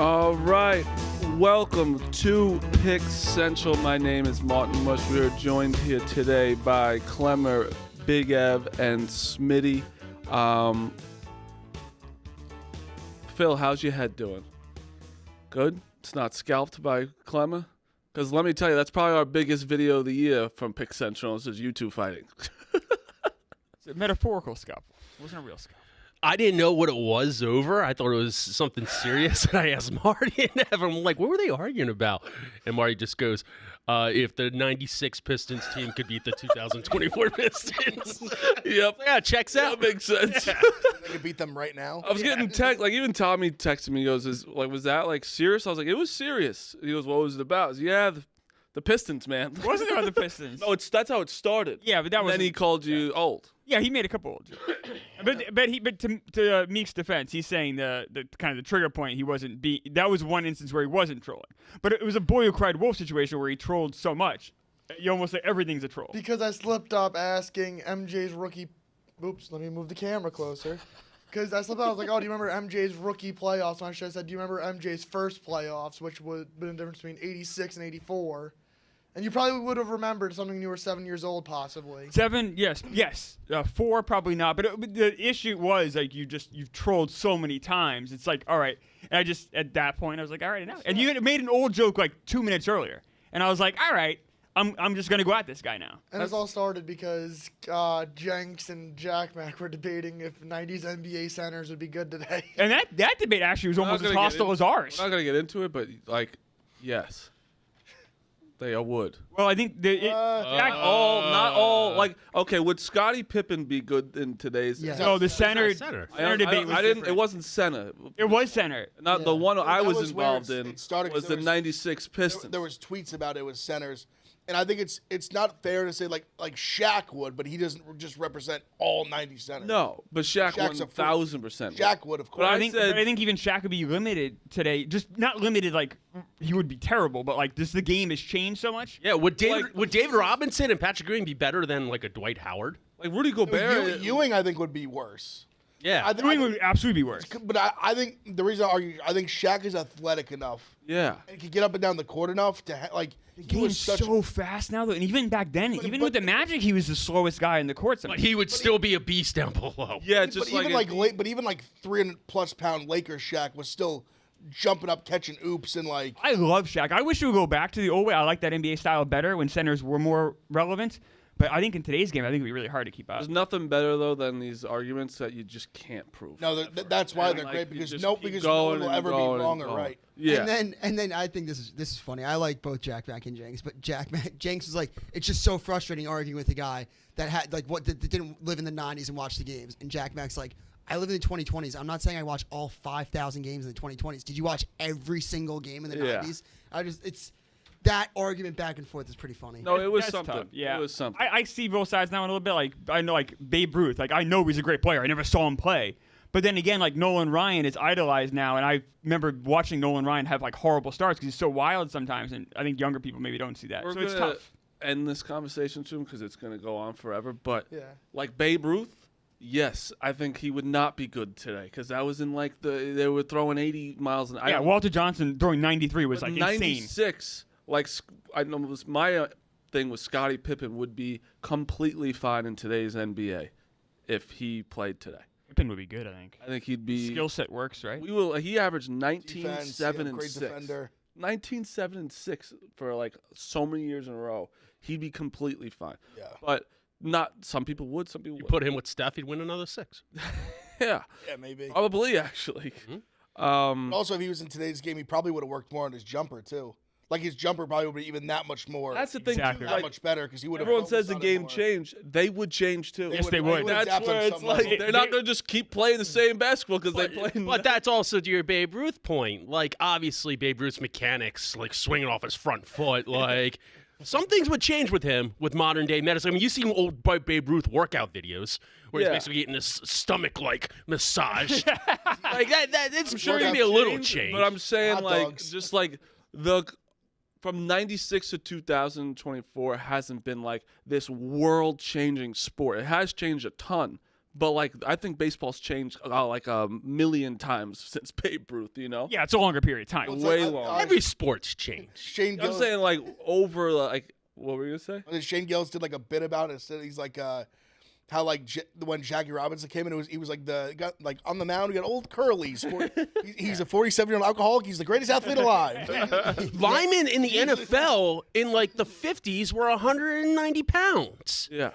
All right, welcome to Pick Central. My name is Martin Mush. We are joined here today by Clemmer, Big Ev, and Smitty. Phil, how's your head doing? Good? It's not scalped by Clemmer? Because let me tell you, that's probably our biggest video of the year from Pick Central. It's just you two fighting. It's a metaphorical scalpel. It wasn't a real scalpel. I didn't know what it was over. I thought it was something serious. And I asked Marty and Evan, I'm like, what were they arguing about? And Marty just goes, if the 96 Pistons team could beat the 2024 Pistons. Yep. Yeah, checks out. That makes sense. They could beat them right now. I was getting text, like even Tommy texted me, he goes, was that like serious? I was like, it was serious. He goes, what was it about? I was, yeah, the Pistons, man. It wasn't about the Pistons. No, that's how it started. Yeah, but that was. Then he called you old. Yeah, he made a couple old jokes. but to Meek's defense, he's saying the kind of the trigger point. He wasn't that was one instance where he wasn't trolling. But it was a boy who cried wolf situation where he trolled so much. You almost say everything's a troll. Because I slipped up asking MJ's rookie. Oops, let me move the camera closer. Because I slipped up, I was like, oh, do you remember MJ's rookie playoffs? And I should have said, do you remember MJ's first playoffs, which would have been the difference between 86 and 84? And you probably would have remembered something when you were 7 years old, possibly. 7, yes. 4, probably not. But the issue was like you've trolled so many times. It's like, all right. And I just at that point I was like, all right, enough. And you had made an old joke like 2 minutes earlier, and I was like, all right, I'm just gonna go at this guy now. And this all started because Jenks and Jack Mack were debating if 90s NBA centers would be good today. And that debate actually was almost as hostile as ours. We're not gonna get into it, but like, yes. They would. Well, I think not all. Like, okay, would Scottie Pippen be good in today's? Yes. No, the center debate was different. It wasn't center. It was center. Not the one I was involved where in. it started, was the '96 Pistons. There was tweets about it was centers, and I think it's not fair to say like Shaq would, but he doesn't just represent all 90 centers. No, but Shaq Shaq's a 1,000%. Shaq would, of course. But I think even Shaq would be limited today. Just not limited like he would be terrible, but like just the game has changed so much. Yeah, would David Robinson and Patrick Ewing be better than like a Dwight Howard? Like Rudy Gobert. Ewing, I think, would be worse. Yeah. Ewing would absolutely be worse. But I think the reason I argue, I think Shaq is athletic enough. Yeah. And can get up and down the court enough to The game's so fast now, though, and even back then, with the Magic, he was the slowest guy in the court. But he would still be a beast down below. Yeah, but even like 300+ pound Lakers Shaq was still jumping up, catching oops, and like. I love Shaq. I wish he would go back to the old way. I like that NBA style better when centers were more relevant. But I think in today's game, I think it'd be really hard to keep up. There's nothing better though than these arguments that you just can't prove. No, that's why they're great because no one will ever be wrong or right. Yeah. And then I think this is funny. I like both Jack Mack and Jenks, but Jenks is like, it's just so frustrating arguing with a guy that had that didn't live in the 90s and watch the games. And Jack Mack's like, I live in the 2020s. I'm not saying I watch all 5,000 games in the 2020s. Did you watch every single game in the 90s? It's that argument back and forth is pretty funny. No, it was That's something. tough. Yeah, it was something. I see both sides now a little bit. Like I know, like Babe Ruth. Like I know he's a great player. I never saw him play. But then again, like Nolan Ryan is idolized now, and I remember watching Nolan Ryan have like horrible starts because he's so wild sometimes, and I think younger people maybe don't see that. We're so it's gonna tough. end this conversation soon because it's going to go on forever. But Yeah. like Babe Ruth, yes, I think he would not be good today because that was in like they were throwing 80 miles an hour. Yeah, Walter Johnson throwing 93 was like insane. 96. Like I know my thing with Scottie Pippen would be completely fine in today's NBA if he played today. Pippen would be good, I think. I think he'd be Skill set works, right? He averaged 19, Defense, 7, and great 6. defender. 19, 7, and 6 for like so many years in a row. He'd be completely fine. Yeah. But not some people would, some people You would. put him with Steph, he'd win another 6. Yeah. Yeah, maybe. Probably actually. Also, if he was in today's game, he probably would have worked more on his jumper too. Like his jumper probably would be even that much more. That's the thing Exactly. too. that Like, much better because he would have. everyone says the focused on it game more. changed. They would change too. Yes, they would. adapt That's on where it's some like level. they're not going to just keep playing the same basketball because they play. But that's also to your Babe Ruth point. Like, obviously, Babe Ruth's mechanics, like swinging off his front foot, like some things would change with him with modern day medicine. I mean, you see old Babe Ruth workout videos where he's basically getting this stomach like massage. Like that it's sure gonna be a little change. But I'm saying Hot like dogs. just like the from 96 to 2024 hasn't been like this world-changing sport. It has changed a ton, But like, I think baseball's changed like a million times since Babe Ruth. You know? Yeah, it's a longer period of time. Well, it's Way like, long. Every sport's changed. Shane I'm Gillis, saying like over like what were you gonna say? Shane Gillis did like a bit about it. He's like how like when Jackie Robinson came in, he was like got on the mound. We got old Curly. He's a 47-year-old alcoholic. He's the greatest athlete alive. Linemen in the NFL in like the 50s were 190 pounds. Yeah.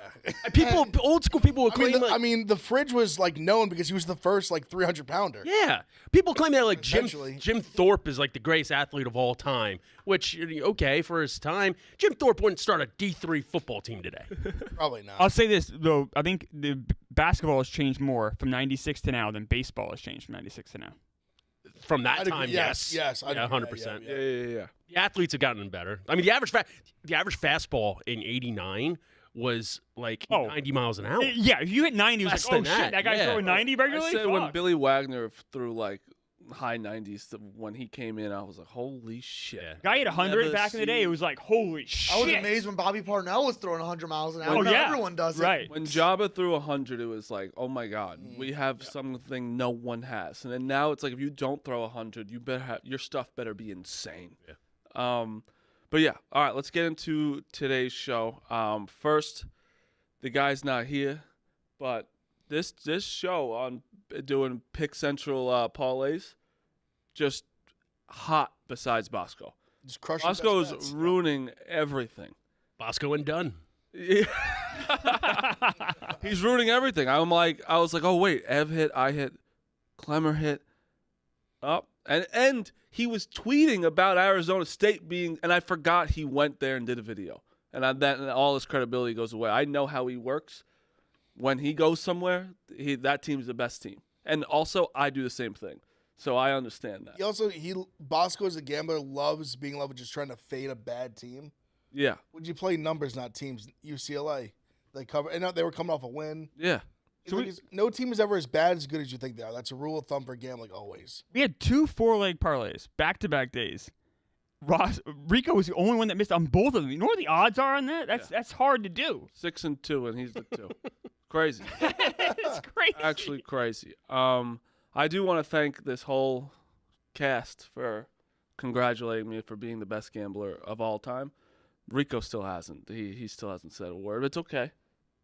People, old school people would claim I mean, the Fridge was like known because he was the first like 300-pounder. yeah, people claim that like Essentially. Jim Thorpe is like the greatest athlete of all time. Which okay for his time, Jim Thorpe wouldn't start a D3 football team today. Probably not. I'll say this though, I think the basketball has changed more from '96 to now than baseball has changed from '96 to now. From that I'd agree. time, Yes, yes, I'd yeah, agree. 100%. Yeah. The athletes have gotten better. I mean, the average fastball in '89 was like 90 miles an hour. Yeah, if you hit 90, it was Less like, oh than shit, that guy's yeah. throwing 90 regularly? I said when Fuck. Billy Wagner threw like high 90s when he came in, I was like, holy shit. Yeah. Guy hit 100 Never back in the day. It was like, holy shit. I was amazed when Bobby Parnell was throwing 100 miles an hour. Oh, Now yeah. Everyone does it. Right. When Jabba threw 100, it was like, oh my God, we have something no one has. And then now it's like, if you don't throw 100, you better have your stuff better be insane. Yeah. But yeah, all right, let's get into today's show. First, the guy's not here, but this show on doing Pick Central parlays, just hot besides Bosco. Just crushing Bosco best is bets. ruining everything. Bosco and Dunn. He's ruining everything. I was like, oh wait, Ev hit, I hit, Clemmer hit, up, and he was tweeting about Arizona State being, and I forgot he went there and did a video, and all his credibility goes away. I know how he works. When he goes somewhere, that team's the best team, and also I do the same thing, so I understand that. Bosco as a gambler loves being able to just trying to fade a bad team. Yeah, Would you play numbers, not teams? UCLA, they cover, and they were coming off a win. yeah. No team is ever as bad as good as you think they are. That's a rule of thumb for gambling always. We had 2 4-leg parlays, back-to-back days. Rico was the only one that missed on both of them. You know what the odds are on that? That's hard to do. 6-2, and he's the 2. Crazy. It's crazy. Actually crazy. I do want to thank this whole cast for congratulating me for being the best gambler of all time. Rico still hasn't. He still hasn't said a word. It's okay.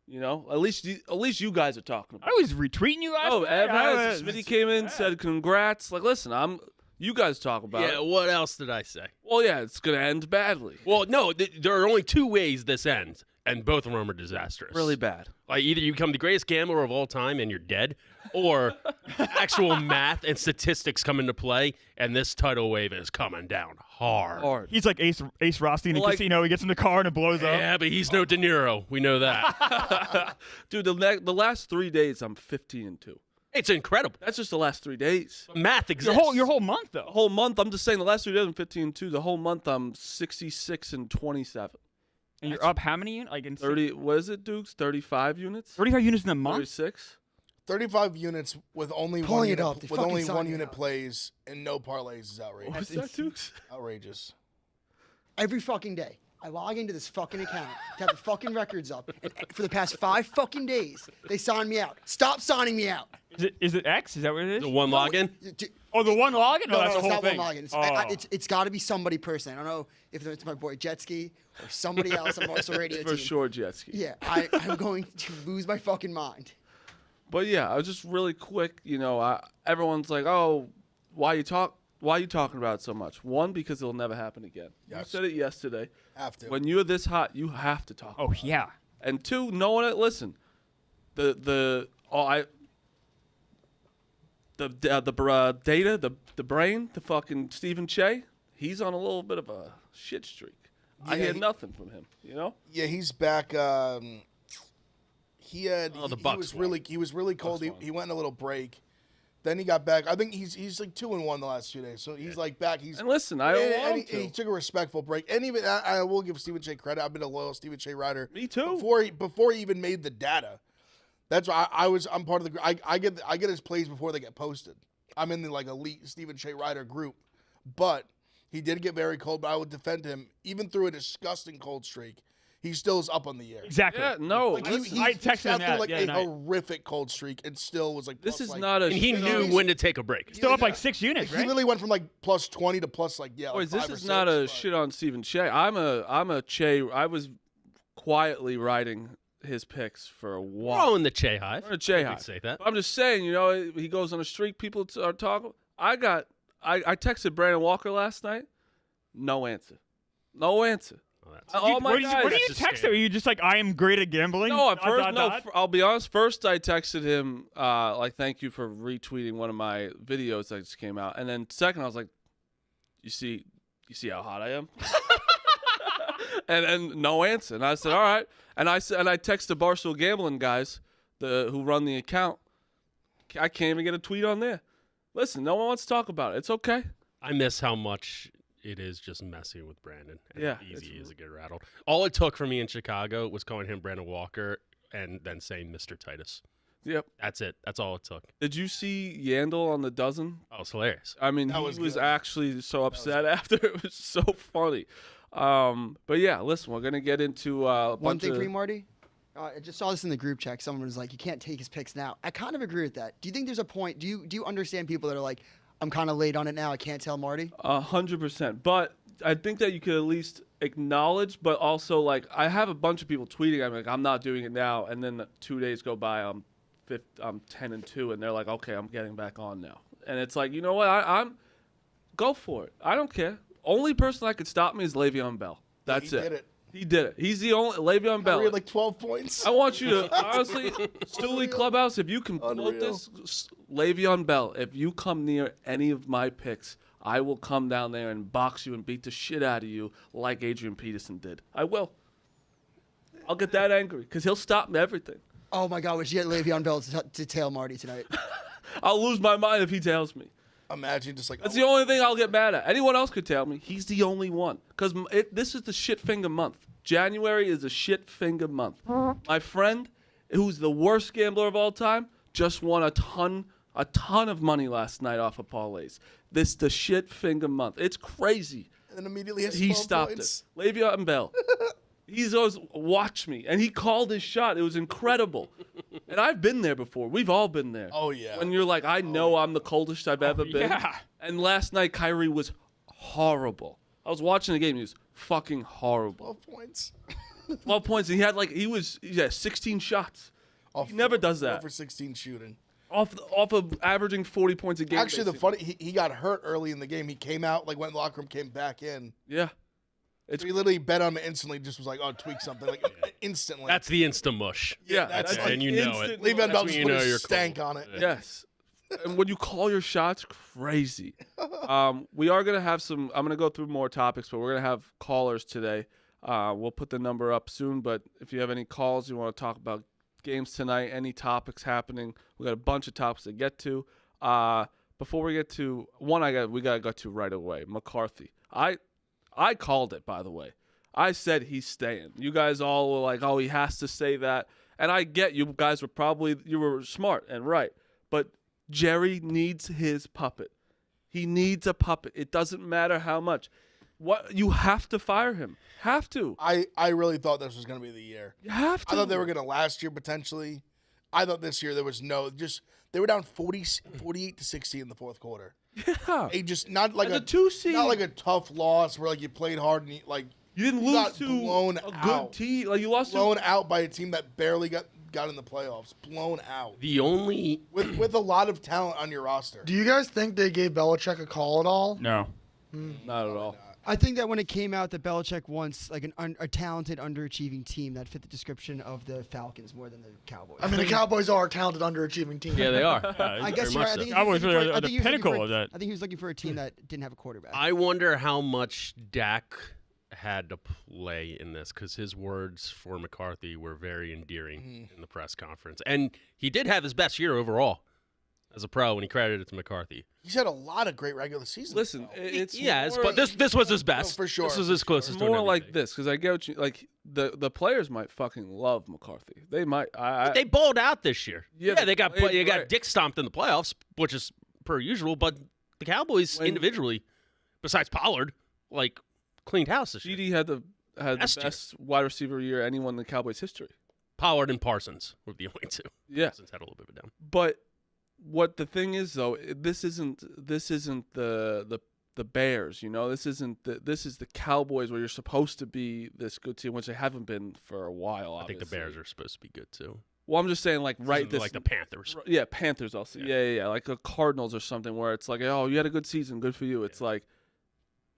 You know, at least you guys are talking about I was retweeting you guys. Oh, Ev has. Smitty came in, said congrats. Like, listen, you guys talk about Yeah, it. what else did I say? Well, yeah, it's going to end badly. Well, no, there are only 2 ways this ends, and both of them are disastrous. Really bad. Like either you become the greatest gambler of all time and you're dead, or actual math and statistics come into play, and this tidal wave is coming down hard. He's like Ace Rothstein in Well, a casino. He gets in the car and it blows up. Yeah, but he's no De Niro. We know that. Dude, the last 3 days, I'm 15-2. It's incredible. That's just the last 3 days. Math exists. Your whole month The though. whole month, I'm just saying the last 3 days, I'm 15-2. The whole month, I'm 66-27. And you're up how many? Like in 30, what is it, Dukes? 35 units? 35 units in a month. 36? 35 units with only Pulling one it unit, up. They with fucking only sign one it unit out. plays and no parlays is outrageous. What's that, Dukes? Outrageous. Every fucking day, I log into this fucking account to have the fucking records up. And for the past 5 fucking days, they sign me out. Stop signing me out. Is it X? Is that what it is? The one login? Oh, the one login? No, that's no, the it's whole not thing. one login. Oh. It's got to be somebody personally. I don't know if it's my boy Jetski or somebody else on Barstool Radio For team. sure, jet ski. Yeah, I'm going to lose my fucking mind. But yeah, I was just really quick. You know, everyone's like, "Oh, why you talking about it so much?" One, because it'll never happen again. You Yes. said it yesterday. Have to. When you're this hot, you have to talk. Oh yeah. And 2, no one listen. The data, the brain, the fucking Stephen Che, he's on a little bit of a shit streak. I Yeah, hear nothing from him. You know. Yeah, he's back. He Bucks was really cold. Bucks won. He went in a little break. Then he got back. I think he's like 2-1 the last 2 days. So he's like back. He's And listen, I don't and want he to. took a respectful break. And even I will give Stephen Che credit. I've been a loyal Stephen Che rider. Me too. Before he even made the data. That's why I'm part of the. I get his plays before they get posted. I'm in the like elite Stephen Che rider group, but he did get very cold. But I would defend him even through a disgusting cold streak. he still is up on the year. Exactly. Yeah, no. Like I texted him got that through like the a other night. horrific cold streak and still was like. This plus, is like, not a. And he knew when to take a break. Still up Yeah. like 6 units, He right? literally went from like plus 20 to plus like Boys, like this 5 or is not 6, a but- shit on Stephen Che. I'm a Che. I was quietly writing his picks for a We're while. all in the Che hive. We're in the Che You hive. could say that. I'm just saying, he goes on a streak. People are talking. I texted Brandon Walker last night. No answer. No answer. Oh, that's- All my What do guys. you That's text a him? Are you just like, I am great at gambling? No, at Dot, first, dot, no. dot? I'll be honest. First, I texted him like, "Thank you for retweeting one of my videos that just came out." And then second, I was like, "You see how hot I am?" and no answer. And I said, "All right." And I texted the Barstool Gambling guys, who run the account. I can't even get a tweet on there. Listen, no one wants to talk about it. It's okay. I miss how much it is just messing with Brandon. And Yeah, how easy it's- he is to get rattled. All it took for me in Chicago was calling him Brandon Walker and then saying Mr. Titus. Yep. That's it. That's all it took. Did you see Yandel on the dozen? Oh, it's hilarious. I mean, That he was was good. actually so upset after. It was so funny. But yeah, listen, we're gonna get into a One bunch thing of. for you, Marty. I just saw this in the group chat. Someone was like, "You can't take his picks now." I kind of agree with that. Do you think there's a point? Do you understand people that are like, "I'm kind of late on it now. I can't tell Marty." 100%. But I think that you could at least acknowledge, but also like I have a bunch of people tweeting. I'm like, I'm not doing it now, and then 2 days go by. I'm 10-2, and they're like, okay, I'm getting back on now. And it's like, you know what? I'm go for it. I don't care. Only person that could stop me is Le'Veon Bell. That's he did it. He did it. He's the only Le'Veon Bell. He had like 12 points. I want you to honestly, Stooley Clubhouse. If you can float Unreal. this, Le'Veon Bell. If you come near any of my picks, I will come down there and box you and beat the shit out of you like Adrian Peterson did. I will. I'll get that angry because he'll stop everything. Oh my God, we should get Le'Veon Bell to tail Marty tonight. I'll lose my mind if he tails me. Imagine just like That's the only thing I'll get mad at. Anyone else could tell me. He's the only one. Because this is the shit finger month. January is a shit finger month. My friend, who's the worst gambler of all time, just won a ton of money last night off of parlays. This the shit finger month. It's crazy. and then immediately has He 12 stopped points. it. Le'Veon Bell. He's always watch me, and he called his shot. It was incredible. And I've been there before. We've all been there. Oh, yeah. When you're like, I know I'm the coldest I've ever been. yeah. And last night, Kyrie was horrible. I was watching the game. He was fucking horrible. 12 points. 12 points. And he had 16 shots. Off He never does 4 that. for 16 shooting. Off of averaging 40 points a game. Actually, the basically. funny, he got hurt early in the game. He came out, like, went in the locker room, came back in. Yeah. So he literally bet on it instantly, just was like, oh, tweak something. Like, instantly. That's the insta mush. Yeah. that's and you know it. instant- Le'Veon That's Bell when just you put know a you're stank cool. on it. Yes. And when you call your shots, crazy. We are going to have I'm going to go through more topics, but we're going to have callers today. We'll put the number up soon, but if you have any calls, you want to talk about games tonight, any topics happening, we got a bunch of topics to get to. Before we get to one, we got to go to right away. McCarthy. I called it, by the way. I said he's staying. You guys all were like, oh, he has to say that. And I get you guys you were smart and right. But Jerry needs his puppet. He needs a puppet. It doesn't matter how much. You have to fire him. Have to. I really thought this was going to be the year. You have to. I thought they were going to last year, potentially. I thought this year there was they were down 48 to 60 in the fourth quarter. Yeah. They just, not like As a 2 seed. not like a tough loss where, like, you played hard and You didn't you lose got to blown a good out. team. Like you lost blown to. out by a team that barely got in the playoffs. Blown out. The only With a lot of talent on your roster. Do you guys think they gave Belichick a call at all? No. Not at all. I think that when it came out that Belichick wants like a talented, underachieving team that fit the description of the Falcons more than the Cowboys. I mean, the Cowboys are a talented, underachieving team. yeah, they are. I guess you're right. I think he was Cowboys looking are for- I the think he was looking pinnacle for- of that. I think he was looking for a team that didn't have a quarterback. I wonder how much Dak had to play in this because his words for McCarthy were very endearing in the press conference. And he did have his best year overall as a pro when he credited it to McCarthy. He's had a lot of great regular seasons. Listen, though. it's Yes, more, but this was his best. for sure, This was for as close as to more an like MVP. this because I get what you like. The players might fucking love McCarthy. They might. They balled out this year. Yeah, Yeah, they got they- got right. dick stomped in the playoffs, which is per usual. But the Cowboys When- individually, besides Pollard, like cleaned house this year. GD had the had the best wide receiver year anyone in the Cowboys history. Pollard and Parsons were the only two. Yeah. Parsons had a little bit of a down. But what the thing is, though, this isn't the Bears. This is the Cowboys, where you're supposed to be this good team, which they haven't been for a while. Obviously. I think the Bears are supposed to be good too. Well, I'm just saying, like the Panthers. Yeah, Panthers also. Yeah, like the Cardinals or something, where it's like, oh, you had a good season, good for you. It's like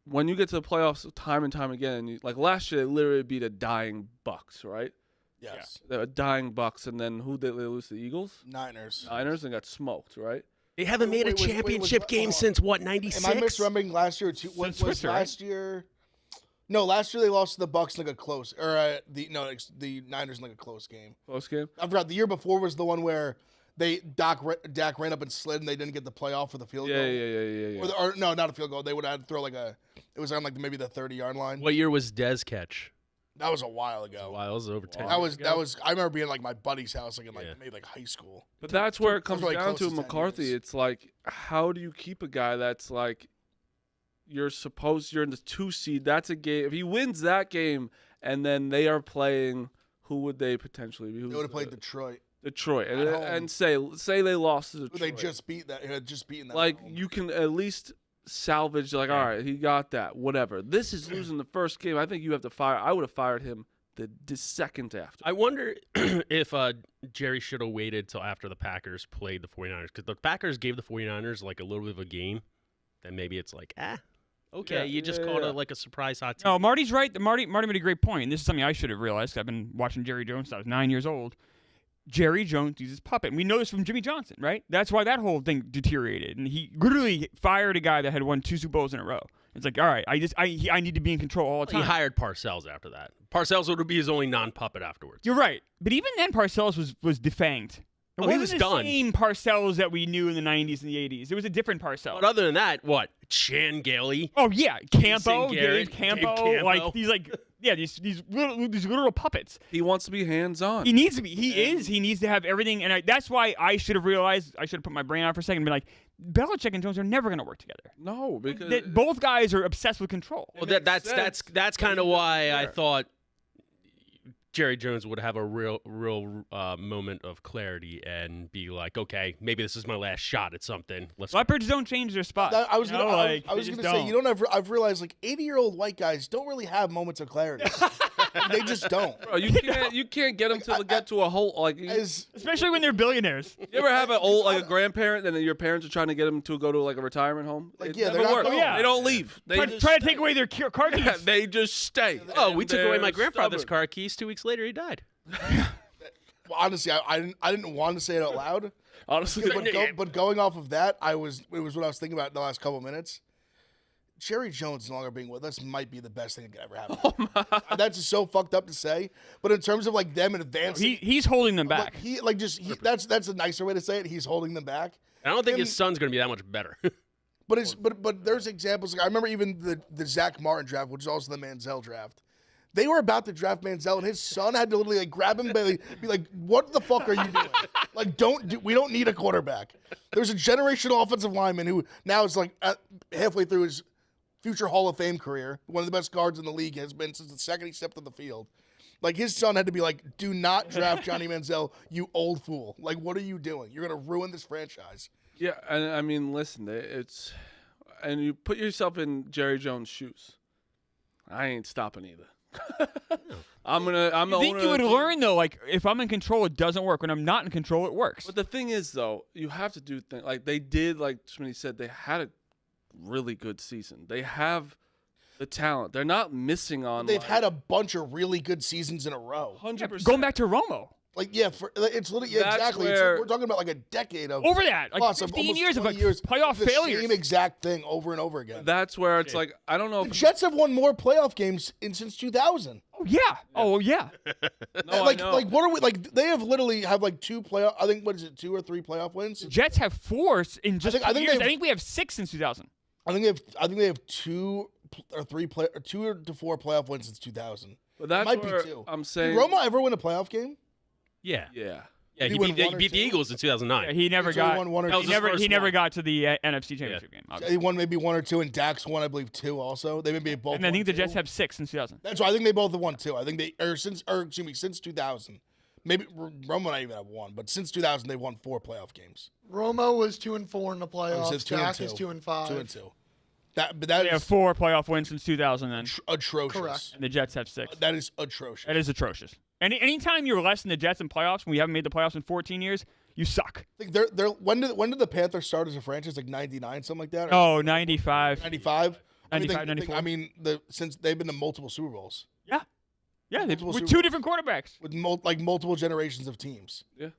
when you get to the playoffs time and time again, like last year, they literally beat a dying Bucks, right? Yes. Yeah. A dying Bucks, and then who did they lose? The Eagles? Niners. And got smoked, right? They haven't made a championship game since what, 96? Am I misremembering last year? Was last year? No, last year they lost to the Bucks in like a close, or the Niners in like a close game. Close game. I forgot. The year before was the one where Dak ran up and slid, and they didn't get the playoff for the field goal. Yeah. Or no, not a field goal. They would have had to throw it was on like maybe the 30-yard line. What year was Dez catch? That was a while ago. It was over 10. That was. I remember being at like my buddy's house, like in maybe like high school. But that's where it comes really down close to to 10 McCarthy. years. It's like, how do you keep a guy that's like, you're in the 2 seed? That's a game. If he wins that game, and then they are playing, who would they potentially be? They would have played Detroit. And say they lost to Detroit. They just beat that. Had just beaten that. Like you can at least salvage. Like, all right, he got that. Whatever. This is losing the first game. I think you have to fire. I would have fired him the second after. I wonder if Jerry should have waited till after the Packers played the 49ers, because the Packers gave the 49ers like a little bit of a game. Then maybe it's like, okay, you just called it like a surprise hot team. No, Marty's right. Marty made a great point. And this is something I should have realized, 'cause I've been watching Jerry Jones since I was 9 years old. Jerry Jones uses puppet. And we know this from Jimmy Johnson, right? That's why that whole thing deteriorated. And he literally fired a guy that had won 2 Super Bowls in a row. It's like, all right, I need to be in control all the time. He hired Parcells after that. Parcells would be his only non-puppet afterwards. You're right. But even then, Parcells was defanged. It he wasn't was the done. same Parcells that we knew in the 90s and the 80s. It was a different Parcells. But other than that, what? Chan Gailey? Oh, yeah. Campo, Garrett, Dave Campo. Dave Campo. Like, these literal puppets. He wants to be hands-on. He needs to be. He needs to have everything. And that's why I should have realized, I should have put my brain out for a second and be like, Belichick and Jones are never going to work together. No, because Both guys are obsessed with control. Well, that's kind of why I thought Jerry Jones would have a real moment of clarity and be like, okay, maybe this is my last shot at something. Leopards don't change their spots. I was going to say, I've realized like 80-year-old white guys don't really have moments of clarity. They just don't. Bro, you can't get them to get to a whole like. Especially when they're billionaires. You ever have a grandparent and then your parents are trying to get them to go to like a retirement home? Like, It never works. Yeah. They don't leave. They Try to take away their car keys. They just stay. We took away my grandfather's stubborn. car keys. 2 weeks later, he died. Well, honestly, I didn't want to say it out loud. Honestly, But going off of that, it was what I was thinking about in the last couple of minutes. Jerry Jones no longer being with us might be the best thing that could ever happen. That's just so fucked up to say, but in terms of like them advancing, he's holding them back. That's a nicer way to say it. He's holding them back. I don't think his son's going to be that much better. But there's examples. Like, I remember even the Zach Martin draft, which is also the Manziel draft. They were about to draft Manziel, and his son had to literally like grab him and be like, "What the fuck are you doing? Like, we don't need a quarterback." There's a generational offensive lineman who now is like halfway through his future Hall of Fame career. One of the best guards in the league has been since the second he stepped on the field. Like, his son had to be like, "Do not draft Johnny Manziel, you old fool! Like, what are you doing? You're gonna ruin this franchise." yeah, and I mean, listen, and you put yourself in Jerry Jones' shoes. I ain't stopping either. I'm the I think owner you of would the team. learn though, like if I'm in control, it doesn't work. When I'm not in control, it works. But the thing is, though, you have to do things like they did. Like Smitty said, they had a really good season. They have the talent. They're not missing on. They've had a bunch of really good seasons in a row. 100%. Going back to Romo. Like, it's literally That's exactly. where- We're talking about like a decade of Over that, like plus 15 almost years of 20 like years playoff the failures. Same exact thing over and over again. That's where it's like I don't know The if Jets have won more playoff games since 2000. Oh yeah. Oh yeah. no, Like I know. what are we like? They have literally have like 2 playoff. I think what is it, 2 or 3 playoff wins? Jets have 4 in just I 2 think years. they have- I think we have 6 since 2000. I think they have 2 or 3 2 to 4 playoff wins since 2000. But that's Might where be 2. I'm Did saying Roma ever win a playoff game? Yeah. Yeah. Yeah, Did he he win beat, one or he beat the two? Eagles in 2009. Yeah, he never So he got. won one or That was He his never. first He never one. got to the NFC Championship game. He Obviously. won maybe 1 or 2, and Dax won, I believe, 2 also. They maybe both. And I won think the 2. Jets have 6 since 2000. That's why I think they both have won 2. I think since 2000. Maybe Rome might even have 1, but since 2000 they've won 4 playoff games. Romo was 2-4 in the playoffs. says 2 and Dak 2. is 2-5. 2 and 2. That They have is 4 playoff wins since 2000, then, atrocious. Correct. and the Jets have 6. That is atrocious. That is atrocious. Anytime you're less than the Jets in playoffs, when we haven't made the playoffs in 14 years, you suck. I think they're when did the Panthers start as a franchise? Like 99, something like that? Oh, 95. 95? 95, 94. I mean, since they've been to multiple Super Bowls Yeah. Yeah, Multiple with Super 2 Bowls. different quarterbacks. with multiple generations of teams. Yeah.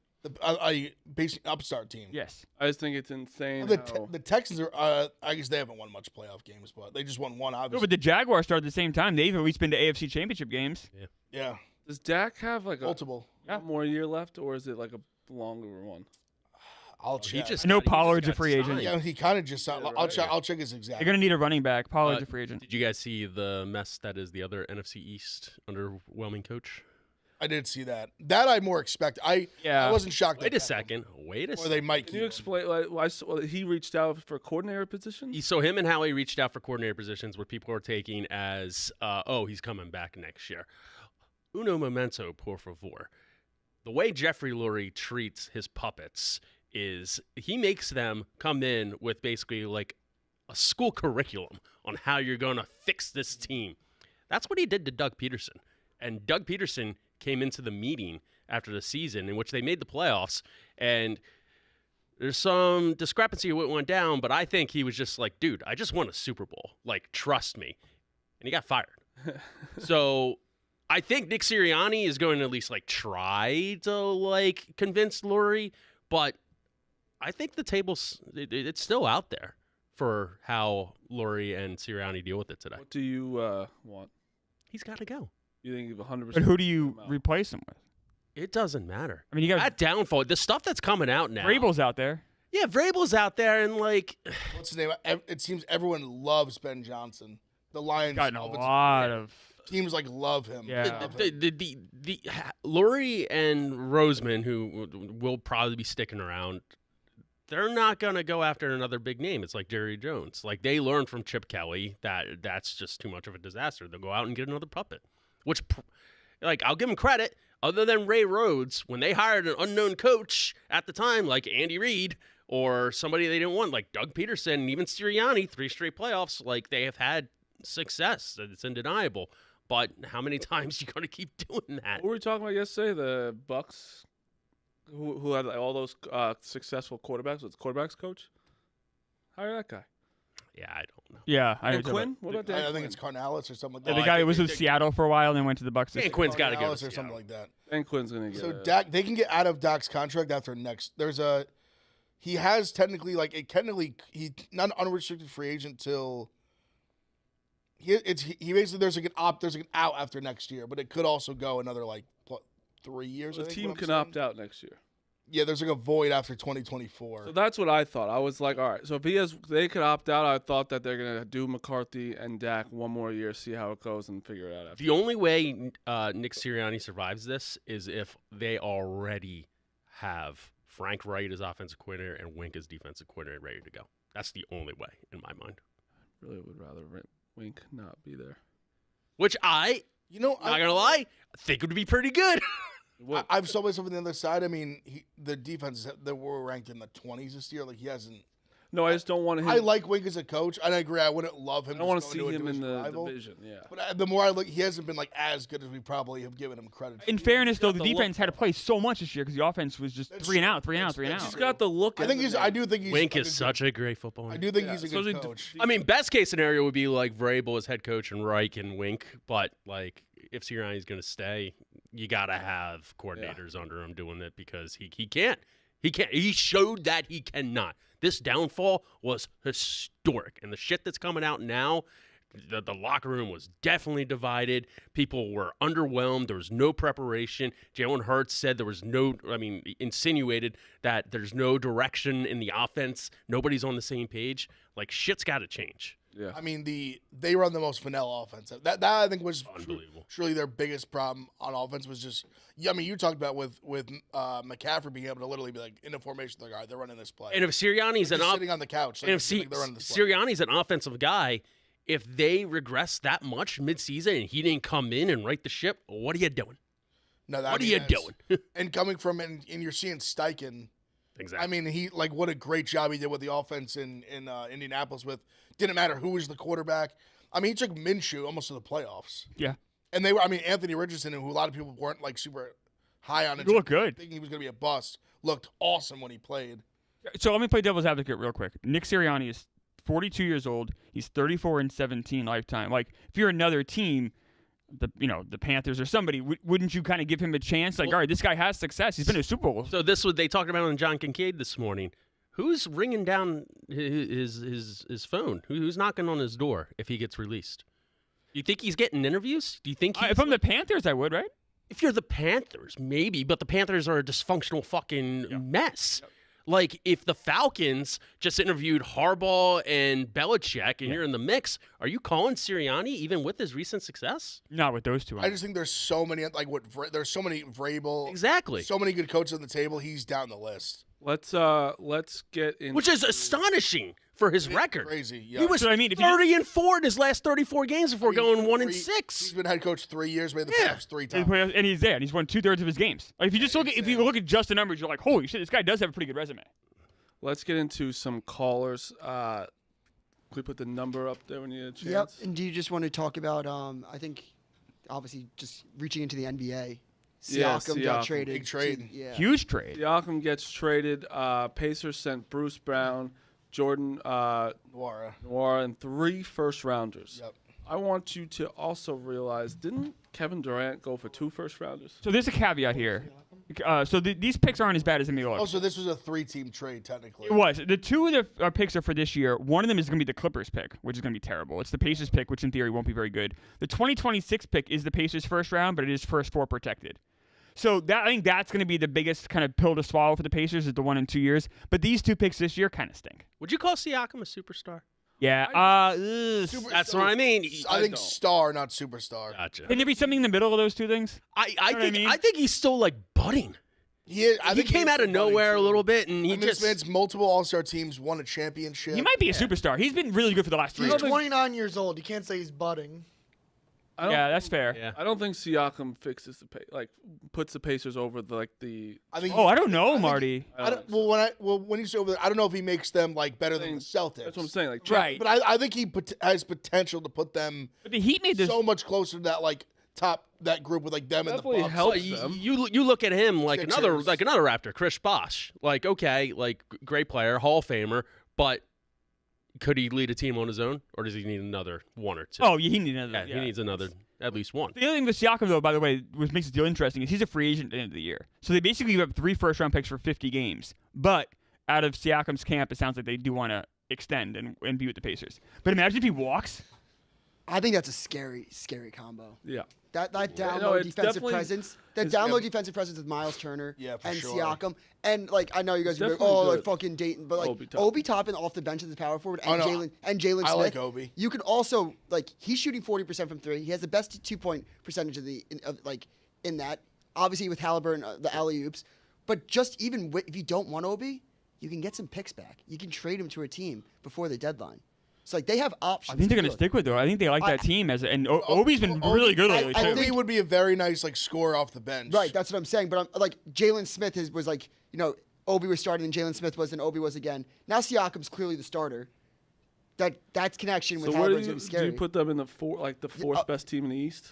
A basic upstart team. Yes. I just think it's insane. The Texans are. I guess they haven't won much playoff games, but they just won 1. No, Obviously, but the Jaguars started at the same time. They've at least been to AFC Championship games. yeah, Does Dak have like a multiple. Yeah. one more year left, or is it like a longer one? I'll check. He No, got- he Pollard's a got free agent. signed. Yeah, he kind of just. Yeah, I'll right. check. I'll check his exact. They're going to need a running back. Pollard's Uh, a free agent. Did you guys see the mess that is the other NFC East underwhelming coach? I did see that. That I more expect. I wasn't shocked. Wait they a kept him. second. Wait a Or second. they might. Can Keep you him. explain? Like, why he reached out for coordinator position? So him and Howie reached out for coordinator positions where people are taking as, he's coming back next year. Uno momento, por favor. The way Jeffrey Lurie treats his puppets is he makes them come in with basically like a school curriculum on how you're going to fix this team. That's what he did to Doug Peterson. And Doug Peterson came into the meeting after the season in which they made the playoffs, and there's some discrepancy of what went down, but I think he was just like, dude, I just won a Super Bowl. Like, trust me. And he got fired. So I think Nick Sirianni is going to at least like try to like convince Lurie, but I think the table's it's still out there for how Lurie and Sirianni deal with it today. What do you want? He's got to go. You think you've 100%? But who do you replace him with? It doesn't matter. I mean, you got That downfall, the stuff that's coming out now. Vrabel's out there. Yeah, Vrabel's out there, and like, What's his name? It seems everyone loves Ben Johnson. The Lions. Gotten a offensive- lot of. teams like love him. Yeah. the Lurie and Roseman, who will probably be sticking around, they're not going to go after another big name. It's like Jerry Jones. Like, they learned from Chip Kelly that that's just too much of a disaster. They'll go out and get another puppet, which, like, I'll give them credit. Other than Ray Rhodes, when they hired an unknown coach at the time, like Andy Reid or somebody they didn't want, like Doug Peterson and even Sirianni, 3 straight playoffs, like, they have had success. It's undeniable. But how many times you going to keep doing that? What were we talking about yesterday? The Bucks, who had like, all those successful quarterbacks. Was the quarterbacks coach? Hire that guy. Yeah, I don't know. Yeah. Dan Quinn. What about Dan I think think it's Carnalis or something like The that. guy I who was think with Seattle for a while and then went to the Bucks. Dan Quinn's got to go. Carnalis to or something Seattle. like that. Dan Quinn's gonna get. So Dak, they can get out of Dak's contract after next. He has technically he not an unrestricted free agent till. He basically there's like an out after next year, but it could also go another 3 years. the I think, team what I'm can saying. opt out next year. Yeah, there's like a void after 2024. So that's what I thought. I was like, all right. So if they could opt out, I thought that they're gonna do McCarthy and Dak one more year, see how it goes, and figure it out after. The only way Nick Sirianni survives this is if they already have Frank Wright as offensive coordinator and Wink as defensive coordinator ready to go. That's the only way in my mind. Really would rather Wink not be there. Which not gonna lie, I think it would be pretty good. I've saw myself on the other side. I mean, the defenses that were ranked in the 20s this year. Like he hasn't. No, I just don't want him. I like Wink as a coach, and I agree. I wouldn't love him. I don't want to just see going him into in a the rival. division. Yeah. But the more I look, he hasn't been as good as we probably have given him credit for. In fairness, though, the got the defense had to play so much this year because the offense was just That's 3 and true. out, 3 and out, 3 and He's out. got the look. I think he's. I do think he's. Wink a is good- such a great football. I do think Yeah, he's a so good they- coach. I mean, best case scenario would be like Vrabel as head coach and Reich and Wink, but like if Sirianni's going to stay, you got to have coordinators under him doing it because he can't. He can't. He showed that he cannot. This downfall was historic, and the shit that's coming out now, the locker room was definitely divided. People were underwhelmed. There was no preparation. Jalen Hurts said insinuated that there's no direction in the offense. Nobody's on the same page. Like, shit's got to change. Yeah. I mean, they run the most vanilla offense. That I think was Unbelievable. surely their biggest problem on offense was just. Yeah, I mean, you talked about with McCaffrey being able to literally be like in a formation, like, all right, they're running this play. And if Sirianni's Just an sitting on the couch, like, and if they're running this play. Sirianni's an offensive guy, if they regress that much midseason and he didn't come in and right the ship, what are you doing? No, What are you doing? And coming from and you're seeing Steichen. Exactly. I mean, he like what a great job he did with the offense in Indianapolis. With didn't matter who was the quarterback. I mean, he took Minshew almost to the playoffs. Yeah. And they were. I mean, Anthony Richardson, who a lot of people weren't like super high on. He looked good. Thinking he was going to be a bust. Looked awesome when he played. So let me play devil's advocate real quick. Nick Sirianni is 42 years old. He's 34-17 lifetime. Like, if you're another team, the Panthers or somebody, wouldn't you kind of give him a chance? Like, all right, this guy has success. He's been to a Super Bowl. So this what they talked about on John Kincaid this morning. Who's ringing down his phone? Who's knocking on his door if he gets released? Do you think he's getting interviews? Do you think he's If I'm the Panthers, I would, right? If you're the Panthers, maybe, but the Panthers are a dysfunctional fucking mess. Like, if the Falcons just interviewed Harbaugh and Belichick and you're in the mix, are you calling Sirianni even with his recent success? Not with those two. I just think there's so many there's so many Vrabel, Exactly. so many good coaches on the table. He's down the list. Let's get in. Which is astonishing for his record. Crazy. Yeah. He was So, I mean, if you- 30-4 in his last 34 games before going 1-6. He's been head coach 3 years, made the Yeah. playoffs 3 And times. he's there, and he's won 2/3 of his games. Like, if you just if you look at just the numbers, you're like, holy shit, this guy does have a pretty good resume. Let's get into some callers. Can we put the number up there when you get a Yep. chance? And do you just want to talk about? I think, obviously, just reaching into the NBA. Yeah, Siakam Siakam. got traded. Big trade. Yeah. Huge trade. Siakam gets traded. Pacers sent Bruce Brown, Jordan Noir. and 3 first-rounders. Yep. I want you to also realize, didn't Kevin Durant go for 2 first-rounders? So there's a caveat here. So these picks aren't as bad as they may look. Also, this was a 3-team trade technically. It was. The 2 of the picks are for this year. One of them is going to be the Clippers pick, which is going to be terrible. It's the Pacers pick, which in theory won't be very good. The 2026 pick is the Pacers' first round, but it is first 4 protected. So I think that's going to be the biggest kind of pill to swallow for the Pacers is the 1 in 2 years. But these 2 picks this year kind of stink. Would you call Siakam a superstar? Yeah. That's what I mean. I think star, not superstar. Gotcha. Can there be something in the middle of those 2 things? I know what I think mean? I think he's still like budding. He Came out of nowhere a little bit, and he this just man's multiple All-Star teams, won a championship. He might be a superstar. He's been really good for the last 3 He's years. 29 years old. You can't say he's budding. Yeah, that's fair. yeah. I don't think Siakam fixes puts the Pacers over I think. Oh, I don't know, Marty. When he's over there, I don't know if he makes them like better than the Celtics. That's what I'm saying. Like, Right. But I think he has potential to put them But the Heat made this. so much closer to that group with like them and the Definitely Bucks. helps Well, them. you look at him like another Sixers. Raptor, Chris Bosh. Like, okay, like great player, Hall of Famer, but could he lead a team on his own, or does he need another 1 or 2? Oh, yeah, he needs another. yeah, Yeah, he needs another at least 1. The other thing with Siakam, though, by the way, which makes the deal interesting, is he's a free agent at the end of the year. So they basically give up 3 first-round picks for 50 games. But out of Siakam's camp, it sounds like they do want to extend and be with the Pacers. But imagine if he walks. I think that's a scary, scary combo. Yeah. That down No, low it's defensive definitely- presence, that it's- down low defensive presence with Miles Turner Yeah, for and sure. Siakam, and like I know you guys It's are like, definitely oh, like good. fucking Dayton, but like Obi Toppin off the bench as the power forward, Oh, and no, Jalen Smith. I like Obi. You can also like he's shooting 40% from 3. He has the best 2-point percentage in that. Obviously with Halliburton, the alley oops, but just even if you don't want Obi, you can get some picks back. You can trade him to a team before the deadline. So like they have options. I think they're going to look. stick with it. I think they like that team. And Obi's been really good lately, I too. Obi would be a very nice like scorer off the bench. Right, that's what I'm saying. But I'm like Jalen Smith was like, Obi was starting and Jalen Smith was and Obi was again. Now Siakam's clearly the starter. That's connection with So where do Halliburton's you, gonna be do scary. you put them in the fourth best team in the East?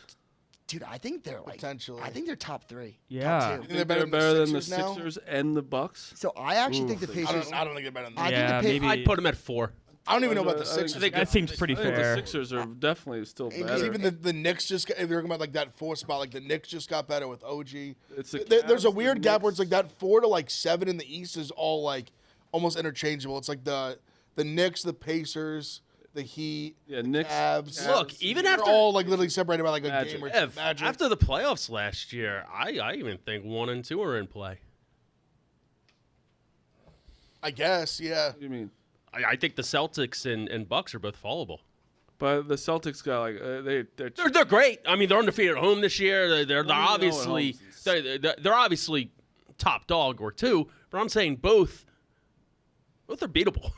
Dude, I think they're like Potentially. I think they're top 3. Yeah. Top You 2. think they're better than the Sixers now? Sixers and the Bucks. So I actually think the I Pacers. don't think they're better than I that. think the Yeah, maybe. I'd put him at 4. I don't even know about the I think- Sixers. think That seems pretty I think fair. the Sixers are definitely still And better. Even the Knicks just got, if you're talking about like that 4 spot, like the Knicks just got better with OG. It's the There's a Cavs, weird the gap where it's Knicks. like that 4 to like 7 in the East is all like almost interchangeable. It's like the Knicks, the Pacers, the Heat, Yeah, Knicks. Cavs. Look, even They're after all like literally separated by like a Magic. game or Ev, Magic. after the playoffs last year, I even think 1 and 2 are in play. I guess, yeah. What do you mean? I think the Celtics and Bucks are both fallable. But the Celtics got like They're great. I mean, they're undefeated at home this year. They're obviously they're obviously top dog or two. But I'm saying both are beatable.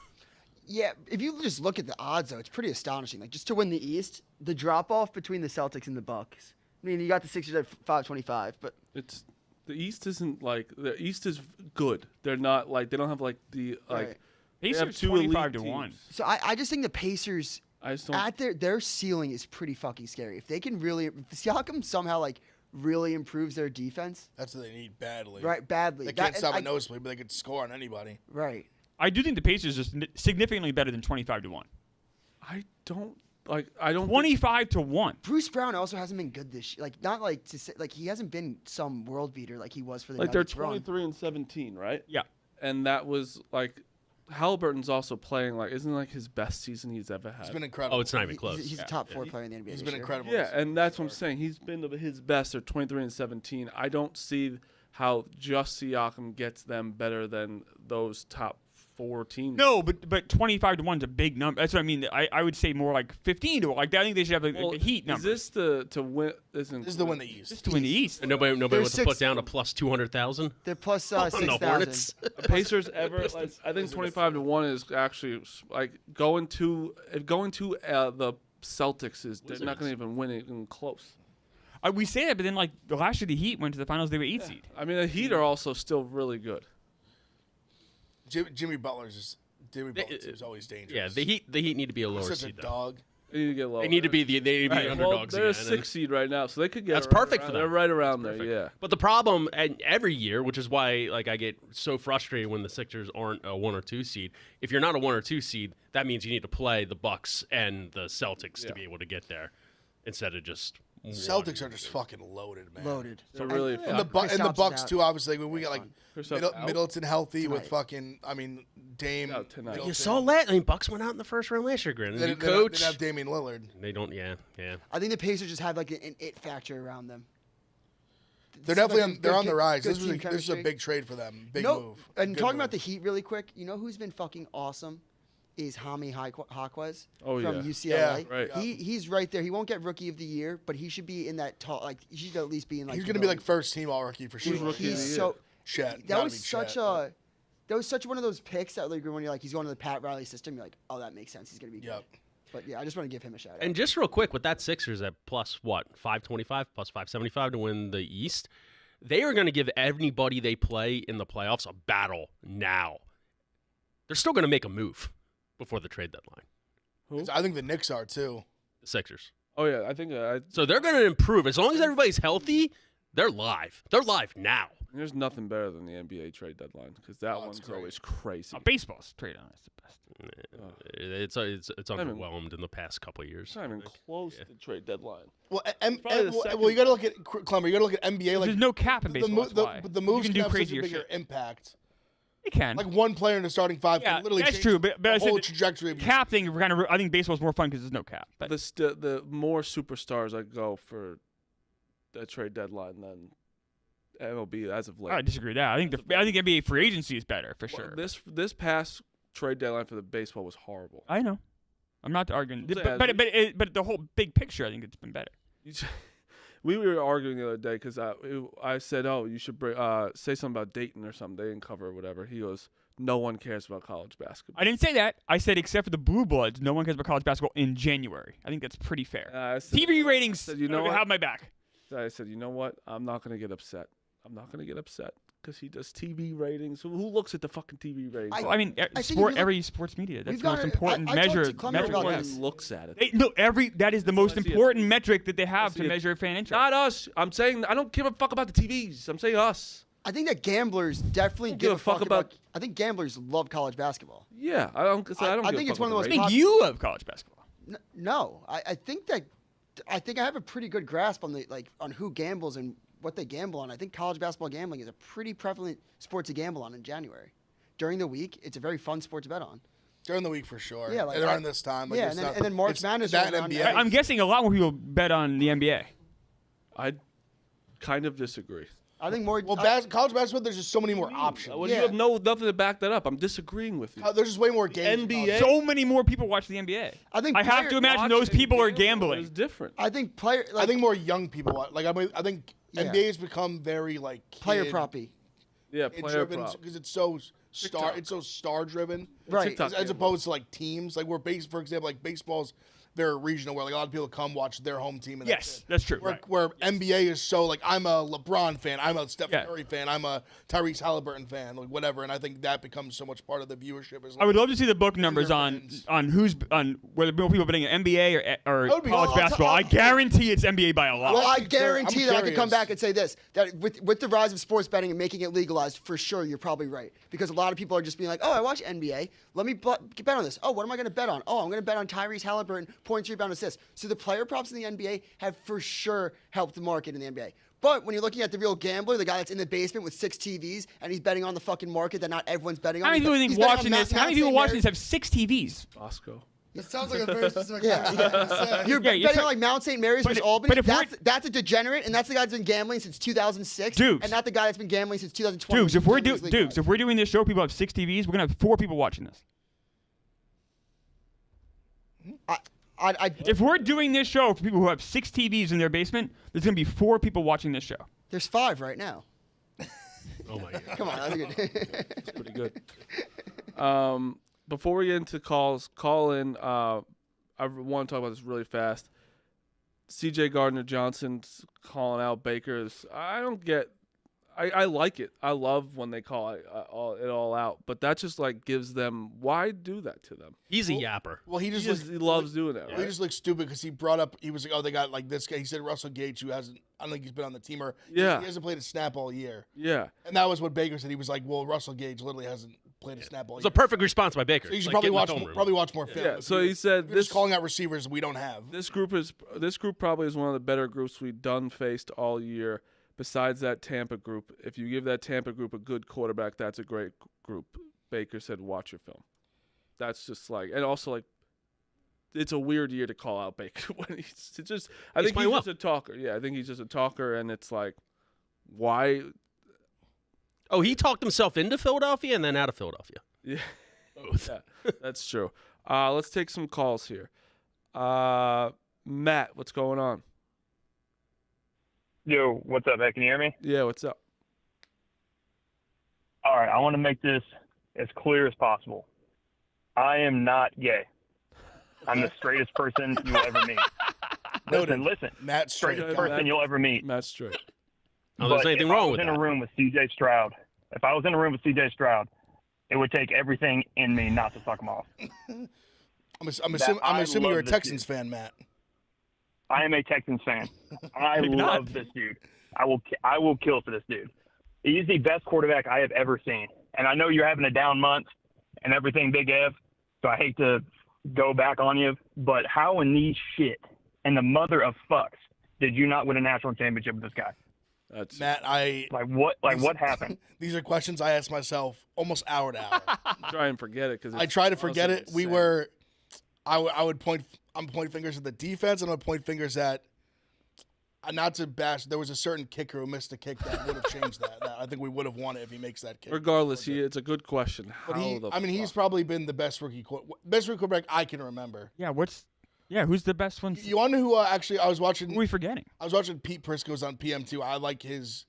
Yeah, if you just look at the odds, though, it's pretty astonishing. Like, just to win the East, the drop-off between the Celtics and the Bucks. I mean, you got the Sixers at 525, but it's the East isn't like the East is good. They're not like they don't have like the like Right. they have Pacers 2 elite 25-1. teams. so I just think the Pacers I just don't. at their ceiling is pretty fucking scary. If they can really, if Siakam somehow like really improves their defense, That's what they need badly. right, badly. They can't That- stop I- a nosebleed, but they could score on anybody. Right. I do think the Pacers are significantly better than 25-1. I don't like. I don't. 25-1. Bruce Brown also hasn't been good this year. Like, not like to say, like he hasn't been some world beater like he was for the Like they're Nuggets run. 23-17, right? Yeah. And that was like Halliburton's also playing like isn't like his best season he's ever had. He's been incredible. Oh, it's not even close. He's a top 4 player in the NBA. He's this been year. incredible. Yeah, and that's what I'm saying. He's been his best. They're 23-17. I don't see how just Siakam gets them better than those top 4 teams. No, but 25-1 is a big number. That's what I mean. I would say more like 15 to 1. Like I think they should have Well, the Heat number. Is this to win? This is the win the East. Just to win the East. And nobody There's wants to put 6 down a plus 200,000. They're plus on the 6,000. Hornets. The Pacers ever? Like, I think 25-1 is actually like going to the Celtics is they're not going to even win it even close. We say that, but then like last year the Heat went to the finals. They were 8 seed. I mean, the Heat are also still really good. Jimmy Butler's team's always dangerous. Yeah, the Heat need to be a lower He's such a seed though. dog. They need to get lower. They need to be Well, underdogs they're again. a 6 seed right now, so they could get. That's right perfect around- for them. They're right around there. Perfect. Yeah. But the problem, and every year, which is why like I get so frustrated when the Sixers aren't a 1 or 2 seed. If you're not a 1 or 2 seed, that means you need to play the Bucks and the Celtics to be able to get there, instead of just. Celtics are just fucking loaded, man. Loaded. They're really And- And the, fucking- and the Thompson's Bucks out. too. Obviously, when we got like Kristaps out? Middleton healthy with Tonight. fucking. I mean, Dame. Out tonight. Middleton. You saw that? I mean, Bucks went out in the first round last year, granted. They New didn't coach. have Damian Lillard. They don't. Yeah. I think the Pacers just have like an it factor around them. They're It's like definitely a on, they're good on the team- rise. good This was team a chemistry. big trade for them. Big No, move. and Good talking move. about the Heat really quick, you know who's been fucking awesome? Is Jaime Jaquez Oh, from yeah. UCLA. Yeah, right. He's right there. He won't get Rookie of the Year, but he should be in that top. Like he should at least be in like. He's the gonna be like voting. first team all rookie for sure. Who's rookie of the He's year? so. Chet. That was such a. That was such one of those picks that like when you're like he's going to the Pat Riley system, you're like, oh, that makes sense. He's gonna be Yep. good. But yeah, I just want to give him a shout out. And just real quick, with that Sixers at plus what 525, plus 575 to win the East, they are going to give anybody they play in the playoffs a battle now. They're still going to make a move before the trade deadline. I think the Knicks are too. The Sixers. Oh yeah, I think So they're going to improve as long as everybody's healthy. They're live. They're live now. there's nothing better than the NBA trade deadline because that it's one's great. always crazy. Baseball's trade on. That's the best. It's mean- underwhelmed in the past couple of years. It's not even close to the trade deadline. Well, Probably the well, you got to look at Clemmer. You got to look at NBA. Like There's no cap in the, baseball. mo- That's why. the moves you can can do have such a crazier bigger shit. impact. You can. Like one player in the starting five Yeah, can literally that's change true, but I the said whole that trajectory of your cap thing. Kind of. I think baseball's more fun because there's no cap. But The more superstars I go for the trade deadline than MLB as of late. I disagree with that. I think NBA free agency is better for Well, sure. this past trade deadline for the baseball was horrible. I know. I'm not arguing, saying, but the whole big picture, I think it's been better. We were arguing the other day because I said, "Oh, you should say something about Dayton or something." They didn't cover or whatever. He goes, "No one cares about college basketball." I didn't say that. I said except for the Blue Bloods, no one cares about college basketball in January. I think that's pretty fair. I said, TV ratings, said, you know what? have my back. I said, "You know what? I'm not gonna get upset. I'm not gonna get upset because he does TV ratings. Who looks at the fucking TV ratings? I- Well, I mean, think if sport. you look- Every sports media. That's We've the most got it. important I talked measure. to Clemmer metric about they Everyone have. this. looks at it. That is the most I see it. important metric that they have see to it. measure fan interest. Not us. I'm saying I don't give a fuck about the TVs. I'm saying us. I think that gamblers definitely Don't give a fuck about. about- I think gamblers love college basketball. Yeah, I don't. I don't I give think a it's fuck one of about the I most the think you love college basketball. No, I think that I have a pretty good grasp on on who gambles and what they gamble on. I think college basketball gambling is a pretty prevalent sport to gamble on in January. During the week, it's a very fun sport to bet on. during the week for sure. Yeah, like around this time. Like yeah, it's and then- not- and then March it's Madness that around NBA. there. I'm guessing a lot more people bet on the NBA. I kind of disagree. I think more. Well, college basketball, there's just so many more options. Well, you have nothing to back that up. I'm disagreeing with you. There's just way more games. NBA. So many more people watch the NBA. I have to imagine those people are gambling. It's different. I think I think more young people watch. Like I think NBA has become very like player proppy. Yeah, player prop. because it's so star driven. Right. As opposed to like teams. Like for example, like baseball's very regional, where like a lot of people come watch their home team. And That's true. Where NBA is so like I'm a LeBron fan, I'm a Steph Curry fan, I'm a Tyrese Halliburton fan, like whatever, and I think that becomes so much part of the viewership. Like, I would love to see the book numbers on whether more people betting in NBA or college basketball. I guarantee it's NBA by a lot. Well, I guarantee I'm that I could come curious. back and say this: that with the rise of sports betting and making it legalized, for sure, you're probably right. Because a lot of people are just being like, "Oh, I watch NBA. Let me bet on this. Oh, what am I going to bet on? Oh, I'm going to bet on Tyrese Halliburton points, rebound, assists." So the player props in the NBA have for sure helped the market in the NBA. But when you're looking at the real gambler, the guy that's in the basement with 6 TVs and he's betting on the fucking market that not everyone's betting on. How many people he's think betting on watching this? How many people watching this have 6 TVs? Bosco. It sounds like a very specific You're betting on like Mount St. Mary's versus Albany. But That's a degenerate, and that's the guy that's been gambling since 2006, Dukes. and not the guy that's been gambling since 2020. Dukes, if we're doing this show, people have 6 TVs. We're gonna have 4 people watching this. If we're doing this show for people who have 6 TVs in their basement, there's going to be 4 people watching this show. There's 5 right now. Oh my god. Come on, that's good. That's pretty good. Before we get into calls, call in. I want to talk about this really fast. C.J. Gardner-Johnson's calling out Baker's. I don't get. I like it. I love when they call it all out, but that just like gives them. Why do that to them? He's a yapper. Well, he He loves doing that. Right? He just looks stupid because he brought up. He was like, "Oh, they got like this guy." He said Russell Gage, who hasn't. I don't think he's been on the team or. He hasn't played a snap all year. Yeah. And that was what Baker said. He was like, "Well, Russell Gage literally hasn't played a snap all year." It's a perfect response by Baker. So you should Like, probably get in the watch film room. more film. Yeah. So he said You're just calling out receivers we don't have. This group probably is one of the better groups we've done faced all year. Besides that Tampa group, if you give that Tampa group a good quarterback, that's a great group. Baker said, watch your film. That's just like, and also like, it's a weird year to call out Baker when he's just. I think he's just a talker. Yeah, I think he's just a talker, and it's like, why? Oh, he talked himself into Philadelphia and then out of Philadelphia. Yeah, Both. yeah, that's true. Let's take some calls here. Matt, what's going on? Yo, what's up, man? Can you hear me? Yeah, what's up? All right, I want to make this as clear as possible. I am not gay. I'm the straightest person you'll ever meet. Listen. Matt straight. Straightest person you'll ever meet. Matt straight. Oh, there's anything wrong with that. If I was in a room with C.J. Stroud, it would take everything in me not to suck him off. I'm assuming you're a Texans fan, Matt. I am a Texans fan. I love this dude. I will kill for this dude. He's the best quarterback I have ever seen. And I know you're having a down month and everything, Big Ev, so I hate to go back on you, but how in these shit and the mother of fucks did you not win a national championship with this guy? Matt, what happened? These are questions I ask myself almost hour to hour. Try and forget it because I try to forget it. I would point. I'm pointing fingers at the defense, and I'm point fingers at. Not to bash. There was a certain kicker who missed a kick that would have changed that. I think we would have won it if he makes that kick. Regardless, it's a good question. But he's probably been the best rookie quarterback I can remember. Yeah, who's the best one? You want to know who actually I was watching? Who are we forgetting? I was watching Pete Prisco's on PM2. I like his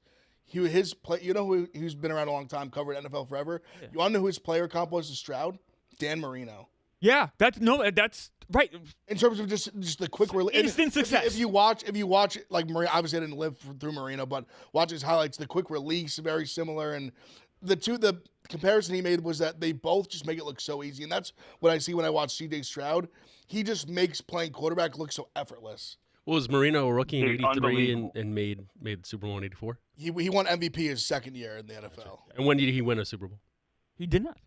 play. You know who's been around a long time, covered NFL forever. Yeah. You want to know who his player comp was to Stroud? Dan Marino. Yeah, that's right. In terms of just the quick instant success. If you watch like Marino, obviously I didn't live through Marino, but watch his highlights. The quick release, very similar, and the comparison he made was that they both just make it look so easy, and that's what I see when I watch C.J. Stroud. He just makes playing quarterback look so effortless. Well, was Marino a rookie in '83 and made the Super Bowl in '84? He won MVP his second year in the NFL. And when did he win a Super Bowl? He did not.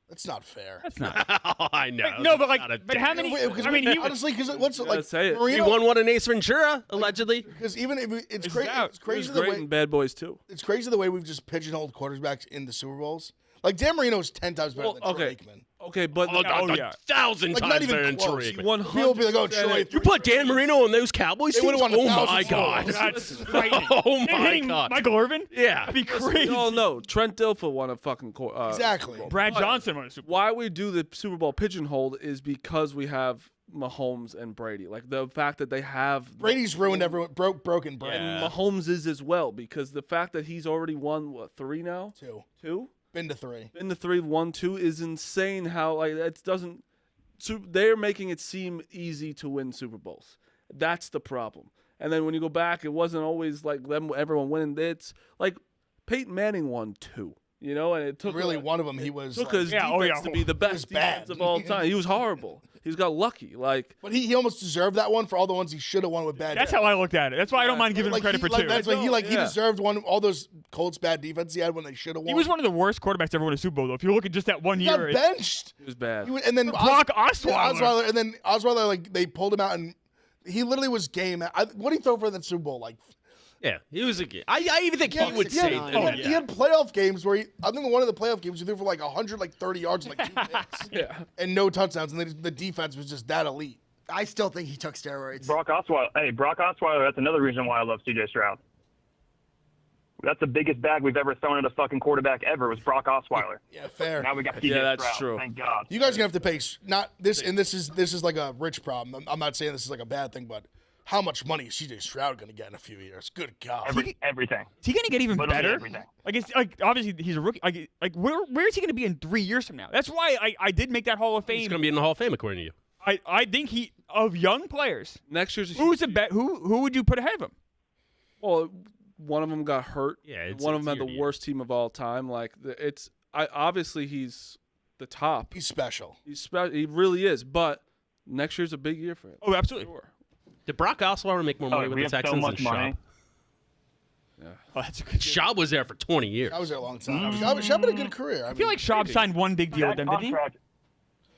That's not fair. That's not. I know. No, but how many? I mean, honestly, because what's like say it. Marino, he won one in Ace Ventura, allegedly. Because even if it's crazy, it's He crazy was the great way in Bad Boys too. it's crazy the way we've just pigeonholed quarterbacks in the Super Bowls. Like Dan Marino is 10 times better than Troy Aikman. Okay, but yeah. 1,000 Like, times not even better than close. Tariq. 100. People will be like, oh, Troy. You put Dan Marino on those Cowboys They teams? would've won Oh 1,000 my God. That's frightening. Oh And my hitting God. Michael Irvin? Yeah. That'd be crazy. Oh no, Trent Dilfer won a fucking Exactly. Super Bowl. Brad But Johnson won a Super Bowl. Why we do the Super Bowl pigeonhole is because we have Mahomes and Brady. Like the fact that they have Brady's ruined everyone. Broken Brady. Yeah. Mahomes is as well, because the fact that he's already won 3 now, 2, Been to 3. in the 3, 1, 2 is insane. How like it doesn't. They're making it seem easy to win Super Bowls. That's the problem. And then when you go back, it wasn't always like everyone winning. It's like Peyton Manning won 2. You know, and it took Really, one of them, he was. took like- his defense to be the best bad. defense of all time. He was horrible. He's got lucky. Like But he almost deserved that one for all the ones he should have won with bad. That's how I looked at it. That's why I don't mind giving him like credit he, for like, two. That's like he Yeah. deserved one. All those Colts bad defense he had when they should have won. He was one of the worst quarterbacks to ever win a Super Bowl, though. If you look at just that one He year. got it- benched. it was bad. And then Brock Osweiler. And then Osweiler, like they pulled him out, and he literally was game. What did he throw for the Super Bowl? Like Yeah, he was a kid. I even think he would yeah, say. yeah. he had playoff games where I think one of the playoff games he threw for like 130 yards and like 2 picks Yeah. and no touchdowns, and then the defense was just that elite. I still think he took steroids. Brock Osweiler, that's another reason why I love C.J. Stroud. That's the biggest bag we've ever thrown at a fucking quarterback ever was Brock Osweiler. Yeah, fair. Now we got C.J. Yeah, that's Stroud. true. Thank God. You guys are gonna have to pay not this, and this is like a rich problem. I'm not saying this is like a bad thing, but how much money is CJ Stroud gonna get in a few years? Good God. Everything. Is he going to get even Literally better? everything. Like, it's like obviously he's a rookie. Like where is he going to be in 3 years from now? That's why I did make that Hall of He's Fame. going to be in the Hall of Fame, according to you. I think he of young players. Next year's Who's the bet? Who would you put ahead of him? Well, one of them got hurt. Yeah, it's- one of it's them had year the to year. worst team of all time. Like obviously he's the top. He's special. He really is. But next year's a big year for him. Oh, absolutely. Sure. Did Brock Osweiler make more money with we the have so Texans than much money. Schaub? Oh, that's a good. Schaub was there for 20 years. I was there a long time. Schaub had a good career. I feel like Schaub signed one big deal with them, didn't he?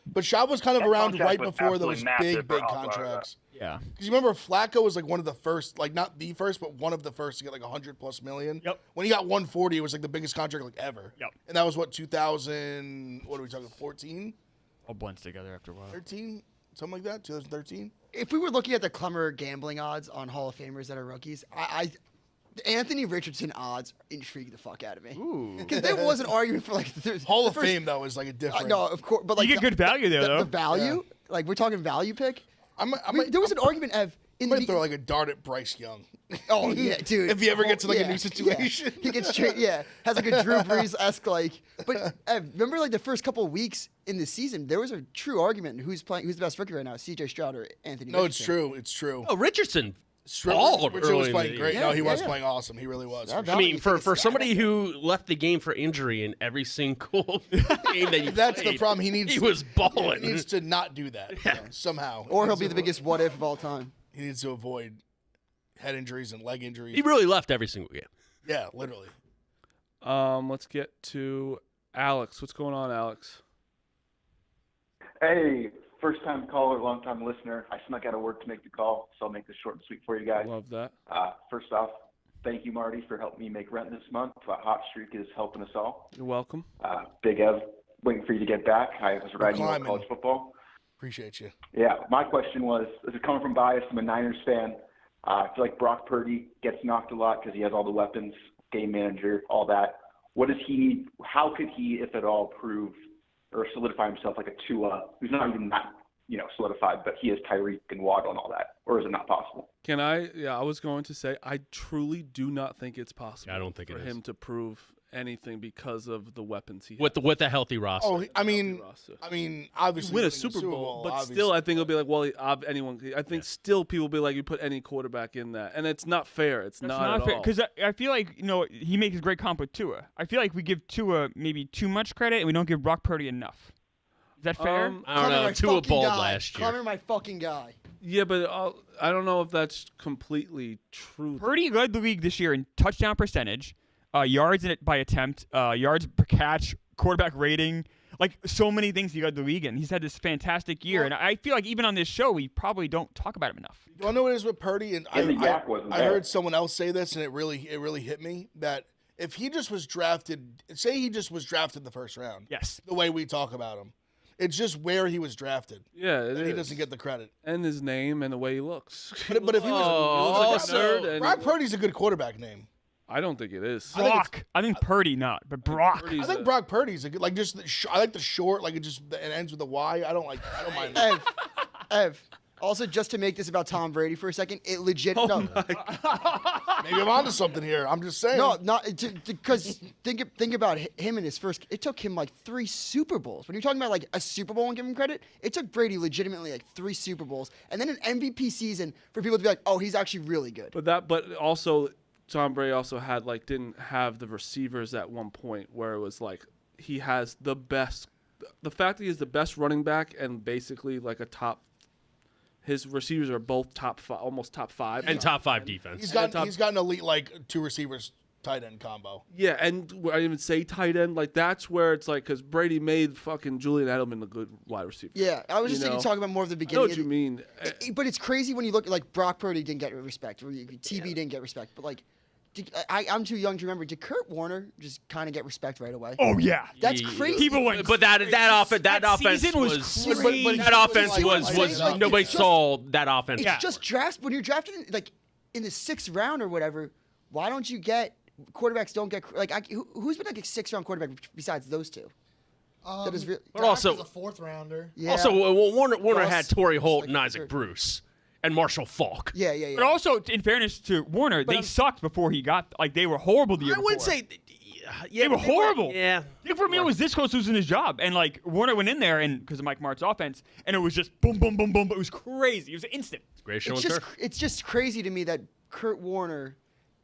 but Schaub was kind of that around contract right was before those absolutely massive big for Osweiler, contracts. Yeah. Because you remember Flacco was like one of the first, like not the first, but one of the first to get like $100+ million. Yep. When he got 140, it was like the biggest contract like ever. Yep. And that was what 2000. What are we talking? 14, All blends together after a while. 13, something like that. 2013. If we were looking at the Clemmer gambling odds on Hall of Famers that are rookies, Anthony Richardson odds intrigue the fuck out of me. Ooh. Because there was an argument for like Hall the of first- Fame though is like a different. No, of course, but like You get good value there, the though. value, like we're talking value pick. There was an argument of I in might the throw like a dart at Bryce Young. oh yeah, dude. If he ever gets in like a Yeah, new situation. he gets straight. Yeah, has like a Drew Brees esque like. But remember, like the first couple of weeks in the season, there was a true argument who's the best rookie right now, C.J. Stroud or Anthony. No, it's Richardson. true. It's true. Oh, Richardson Richard balled was early in playing the great. year. No, he was yeah. playing awesome. He really was. Yeah, for I sure. mean, for It's- somebody who left the game for injury in every single game that he That's the played, problem. He needs. He was balling. He needs to not do that somehow. Or He he'll needs be to the biggest what if of all time. He needs to avoid head injuries and leg injuries. He really left every single game. Yeah, literally. Let's get to Alex. What's going on, Alex? Hey, first-time caller, long-time listener. I snuck out of work to make the call, so I'll make this short and sweet for you guys. Love that. First off, thank you, Marty, for helping me make rent this month. Hot Streak is helping us all. You're welcome. Big Ev, waiting for you to get back. I was riding you on climbing. college football. Appreciate you. Yeah, my question was, this is coming from bias. I'm a Niners fan. I feel like Brock Purdy gets knocked a lot because he has all the weapons, game manager, all that. What does he need? How could he, if at all, prove or solidify himself like a Tua, who's not even that, solidified, but he is Tyreek and Waddle and all that? Or is it not possible? Can I? Yeah, I was going to say I truly do not think it's possible. Yeah, I don't think for it is. him to prove anything because of the weapons he has. With a healthy roster. Oh, I mean, roster. obviously Win a winning Super Bowl, but obviously. still, I think it'll be like, well, anyone. I think still people will be like, you put any quarterback in that, and it's not fair. It's That's not at fair all. because I feel like he makes a great comp with Tua. I feel like we give Tua maybe too much credit and we don't give Brock Purdy enough. Is that fair? I don't Connor, know. my Tua fucking balled guy. last year. Connor, my fucking guy. Yeah, but I don't know if that's completely true. Purdy led the league this year in touchdown percentage, yards by attempt, yards per catch, quarterback rating, like so many things he led the league in. He's had this fantastic year, and I feel like even on this show we probably don't talk about him enough. You want to know what it is with Purdy? And Yeah, the yak wasn't I there. heard someone else say this, and it really hit me that if he just was drafted, say he just was drafted in the first round, Yes. the way we talk about him, It's just where he was drafted. Yeah, it And he is. doesn't get the credit. And his name and the way he looks. But if he was, Oh, like a nerd and Brock Purdy's a good quarterback name. I don't think it is. Brock. I think Purdy not, but Brock. Purdy's I think a- Brock Purdy's a good, like just I like the short, like it ends with a Y. I don't mind. Ev. Also, just to make this about Tom Brady for a second, it legit. Oh no, Maybe I'm onto something here. I'm just saying. no, not because think about him in his first. It took him like 3 Super Bowls. When you're talking about like a Super Bowl and give him credit, it took Brady legitimately like 3 Super Bowls, and then an MVP season for people to be like, oh, he's actually really good. But also Tom Brady also had didn't have the receivers at one point where it was like he has the best. The fact that he is the best running back and basically like a top. His receivers are both top 5, almost top 5, And top 5 defense. he's got an elite like 2 receivers tight end combo. Yeah, and I didn't even say tight end. Like that's where it's like because Brady made fucking Julian Edelman a good wide receiver. Yeah, I was just thinking, talking about more of the I know beginning. what you mean. But it's crazy when you look at like Brock Purdy didn't get respect, or TB didn't get respect, but like. I'm too young to remember. Did Kurt Warner just kind of get respect right away? Oh yeah, That's crazy. People went. But that offense season was crazy. that offense was nobody saw that offense. It's just drafts when you're drafted in the 6th round or whatever. Why don't you get quarterbacks? Don't get who's been like a 6th round quarterback besides those 2? That is really. But also a 4th rounder. Yeah. Also, Warner Ross, had Torrey Holt and like Isaac third. Bruce and Marshall Falk. Yeah. But also, in fairness to Warner, they sucked before he got. Like they were horrible the year I before. would say, They were horrible. Yeah. Dick Vermeer was this close to losing his job, and like Warner went in there, and because of Mike Mart's offense, and it was just boom, boom, boom, boom. It was crazy. It was instant. Great show It's on just turf. it's just crazy to me that Kurt Warner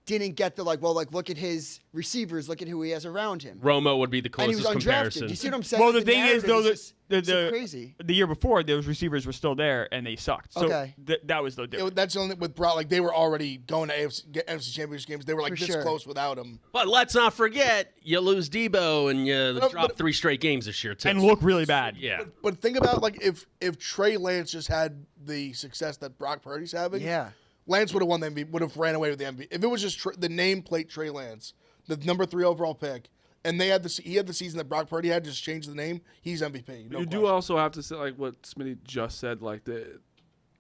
didn't get the look at his receivers, look at who he has around him. Romo would be the And he was closest undrafted. comparison. Do you see what I'm saying? Well, the thing is, though, narrative is the so crazy. the year before, those receivers were still there, and they sucked. So Okay. that was the difference. That's the only with Brock. Like they were already going to NFC Championship games. They were like For this sure. close without him. But let's not forget, you lose Debo and you drop 3 straight games this year, too. And look really bad. Yeah. But think about like if Trey Lance just had the success that Brock Purdy's having. Yeah. Lance would have won the MVP. Would have ran away with the MVP if it was just the nameplate Trey Lance, the number 3 overall pick, and he had the season that Brock Purdy had. Just changed the name. He's MVP. No you do question. also have to say like what Smitty just said.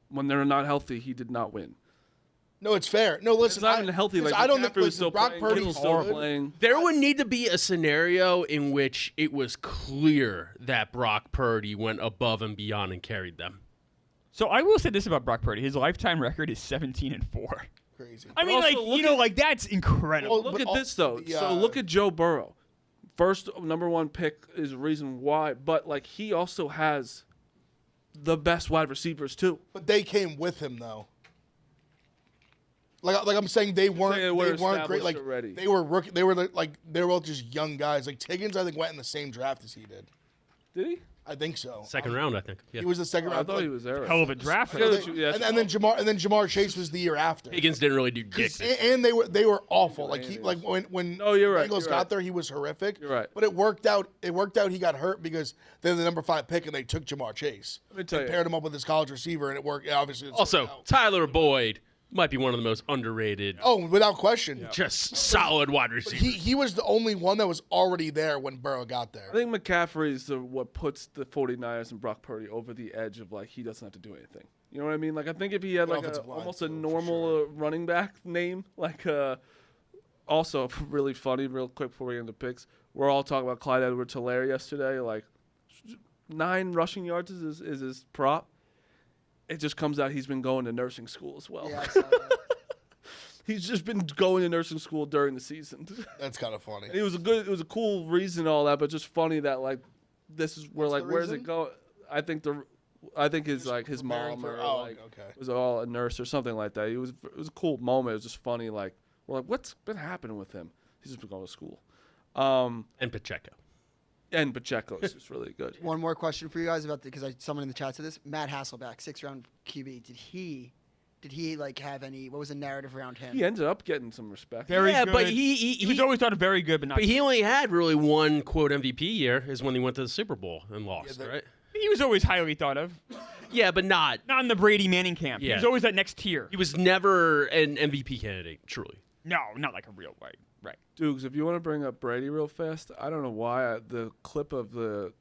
When they're not healthy, he did not win. No, it's fair. No, listen. It's not even healthy. Like I don't think McCaffrey was listen, still Brock playing, Purdy's Kittle's still good. playing. There would need to be a scenario in which it was clear that Brock Purdy went above and beyond and carried them. So I will say this about Brock Purdy: his lifetime record is 17-4. Crazy. I mean, also, like that's incredible. Look But at this though. the, So look at Joe Burrow. First number 1 pick is the reason why, but like he also has the best wide receivers too. But they came with him though. Like I'm saying, they weren't They were great. Like established already. they were rookie. They were they were all just young guys. Like Tiggins, I think went in the same draft as he did. Did he? I think so. Second round, I think. Yeah. He was the second I round. thought he was there. Hell of a draft. Yeah, pick. yeah, and then Jamar Chase was the year after. Higgins didn't really do dick. And they were awful. Like when No, you're right, Bengals you're got right. there, he was horrific. You're right. But it worked out. He got hurt because they're the number 5 pick and they took Jamar Chase. Let me tell and you. paired him up with his college receiver and it worked. Obviously, it's Also, worked out. Tyler Boyd might be one of the most underrated, Oh, without question. just solid wide receivers. He was the only one that was already there when Burrow got there. I think McCaffrey is what puts the 49ers and Brock Purdy over the edge of like he doesn't have to do anything. You know what I mean? Like I think if he had like Offensive line, almost a too, for normal running back name, like also really funny, real quick before we get into picks, we're all talking about Clyde Edwards-Helaire yesterday. Like 9 rushing yards is his prop. It just comes out he's been going to nursing school as well. Yeah, I saw that. He's just been going to nursing school during the season. That's kind of funny. And it was a cool reason, all that, but just funny that like this is where What's like the where's reason? it going? I think his like his preparing mom for- or oh, like okay. was all a nurse or something like that. It was a cool moment. It was just funny. Like we're like, what's been happening with him? He's just been going to school. And Pacheco. And Pacheco is just really good. One more question for you guys about because someone in the chat said this. Matt Hasselbeck, 6th round QB. Did he like have any? What was the narrative around him? He ended up getting some respect. Very Yeah, good. but he was always thought very good, but not. But he only had really one quote MVP year is when he went to the Super Bowl and lost, right? He was always highly thought of. Yeah, but not. Not in the Brady Manning camp. He Yeah. was always that next tier. He was never an MVP candidate, truly. No, not like a real right. Dukes, if you want to bring up Brady real fast, I don't know why the clip of the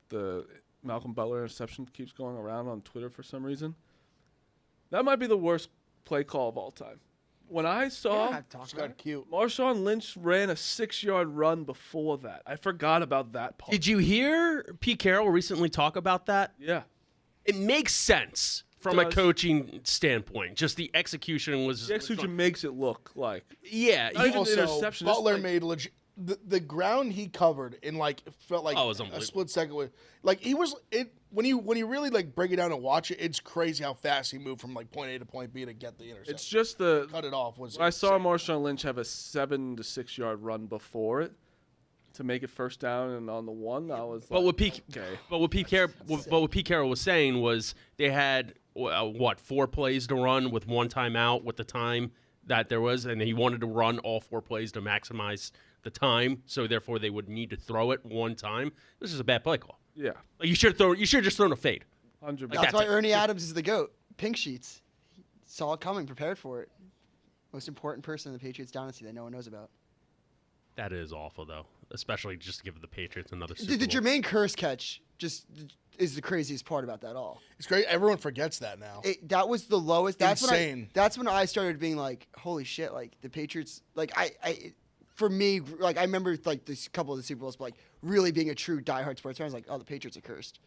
Malcolm Butler interception keeps going around on Twitter for some reason. That might be the worst play call of all time. When I saw Just got cute. Marshawn Lynch ran a 6-yard run before that, I forgot about that part. Did you hear Pete Carroll recently talk about that? Yeah. It makes sense from a Does. coaching standpoint. Just the execution was. The execution makes it look like. Yeah. Not even the Also, interception. it's Butler like- made legit. The ground he covered in like felt like Oh, it was a unbelievable. split second. Like he was it when you really like break it down and watch it. It's crazy how fast he moved from like point A to point B to get the interception. It's just the. Cut it off. Was I saw insane. Marshawn Lynch have a 7 to 6 yard run before it to make it first down and on the one. I was. But like, what Pete, okay. but what Pete Carroll was saying was they had 4 plays to run with 1 timeout with the time that there was, and he wanted to run all 4 plays to maximize the time. So therefore, they would need to throw it 1 time. This is a bad play call. Yeah. Like you should have just thrown a fade. 100%. That's why Ernie Adams is the GOAT. Pink sheets. He saw it coming, prepared for it. Most important person in the Patriots dynasty that no one knows about. That is awful, though, especially just to give the Patriots another Super The Bowl. Jermaine Kearse catch just is the craziest part about that all. It's great. Everyone forgets that now. That was the lowest. Insane. That's when I started being like, holy shit! Like the Patriots. Like for me, like I remember like this couple of the Super Bowls, but like really being a true diehard sports fan, I was like, oh, the Patriots are cursed.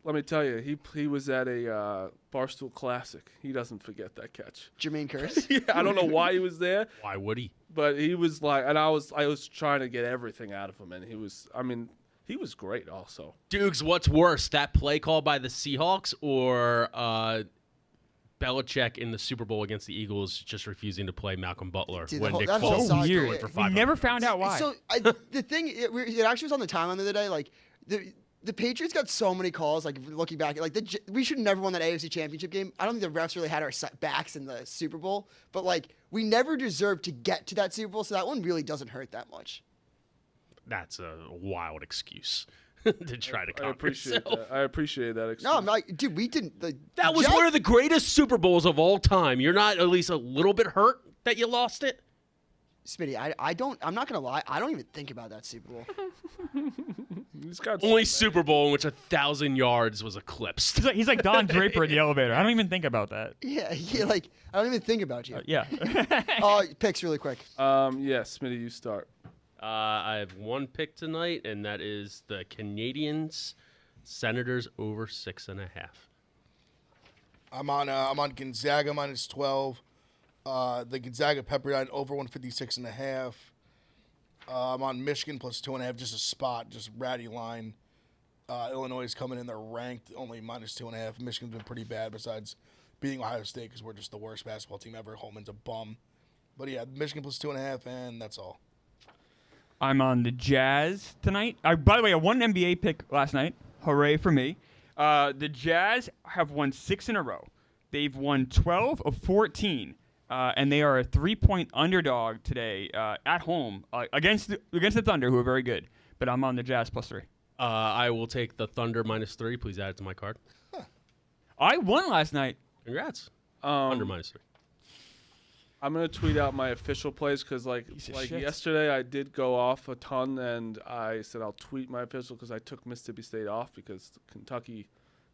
Let me tell you, he was at a Barstool Classic. He doesn't forget that catch. Jermaine Kearse. Yeah, I don't know why he was there, Why would he? but he was like, and I was trying to get everything out of him, and he was great also. Dukes, what's worse, that play call by the Seahawks or Belichick in the Super Bowl against the Eagles just refusing to play Malcolm Butler Dude, when Nick that whole Foles saga- threw weird. it for We 500 never yards? found out why. So the thing, it actually was on the timeline the other day. Like the Patriots got so many calls. Like looking back, like we should have never won that AFC Championship game. I don't think the refs really had our backs in the Super Bowl, but like we never deserved to get to that Super Bowl. So that one really doesn't hurt that much. That's a wild excuse to try to I cover appreciate yourself. that. I appreciate that. No, I'm like, dude, we didn't. That was one of the greatest Super Bowls of all time. You're not at least a little bit hurt that you lost it? Smitty, I'm not gonna lie. I don't even think about that Super Bowl. He's got Only Super Bowl in which 1,000 yards was eclipsed. He's like Don Draper in the elevator. I don't even think about that. Yeah, like I don't even think about you. Yeah. Picks really quick. Yes, Smitty, you start. I have one pick tonight, and that is the Canadians Senators over 6.5. I'm on Gonzaga -12. The Gonzaga Pepperdine over 156.5. I'm on Michigan +2.5, just a spot, just ratty line. Illinois is coming in; they're ranked only -2.5. Michigan's been pretty bad, besides beating Ohio State because we're just the worst basketball team ever. Holman's a bum, but yeah, Michigan +2.5, and that's all. I'm on the Jazz tonight. By the way, I won an NBA pick last night. Hooray for me. The Jazz have won 6 in a row. They've won 12 of 14, and they are a 3-point underdog today at home against the Thunder, who are very good. But I'm on the Jazz +3. I will take the Thunder -3. Please add it to my card. I won last night. Congrats. Under -3. I'm gonna tweet out my official plays because like shit. yesterday I did go off a ton, and I said I'll tweet my official because I took Mississippi State off because Kentucky,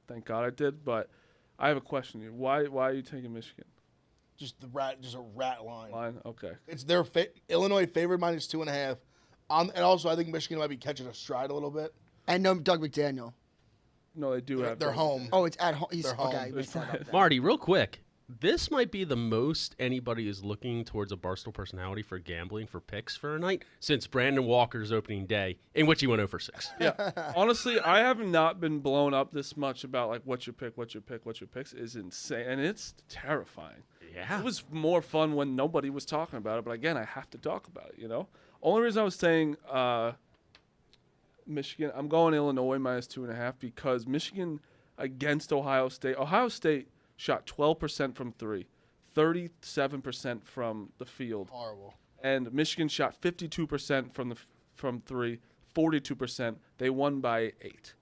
thank God I did. But I have a question here. Why are you taking Michigan? Just a rat line. Okay. It's their Illinois favored -2.5. And also, I think Michigan might be catching a stride a little bit. And no Doug McDaniel. No, they do have. They're home. Oh, it's at home. He's They're home. okay. we thought about that. Marty, real quick. This might be the most anybody is looking towards a Barstool personality for gambling for picks for a night since Brandon Walker's opening day, in which he went 0-6. Yeah. Honestly, I have not been blown up this much about like what's your picks is insane, and it's terrifying. Yeah. It was more fun when nobody was talking about it, but again, I have to talk about it, you know? Only reason I was saying Michigan, I'm going Illinois -2.5 because Michigan against Ohio State. Ohio State shot 12% from 3, 37% from the field. Horrible. And Michigan shot 52% from 3, 42%. They won by 8.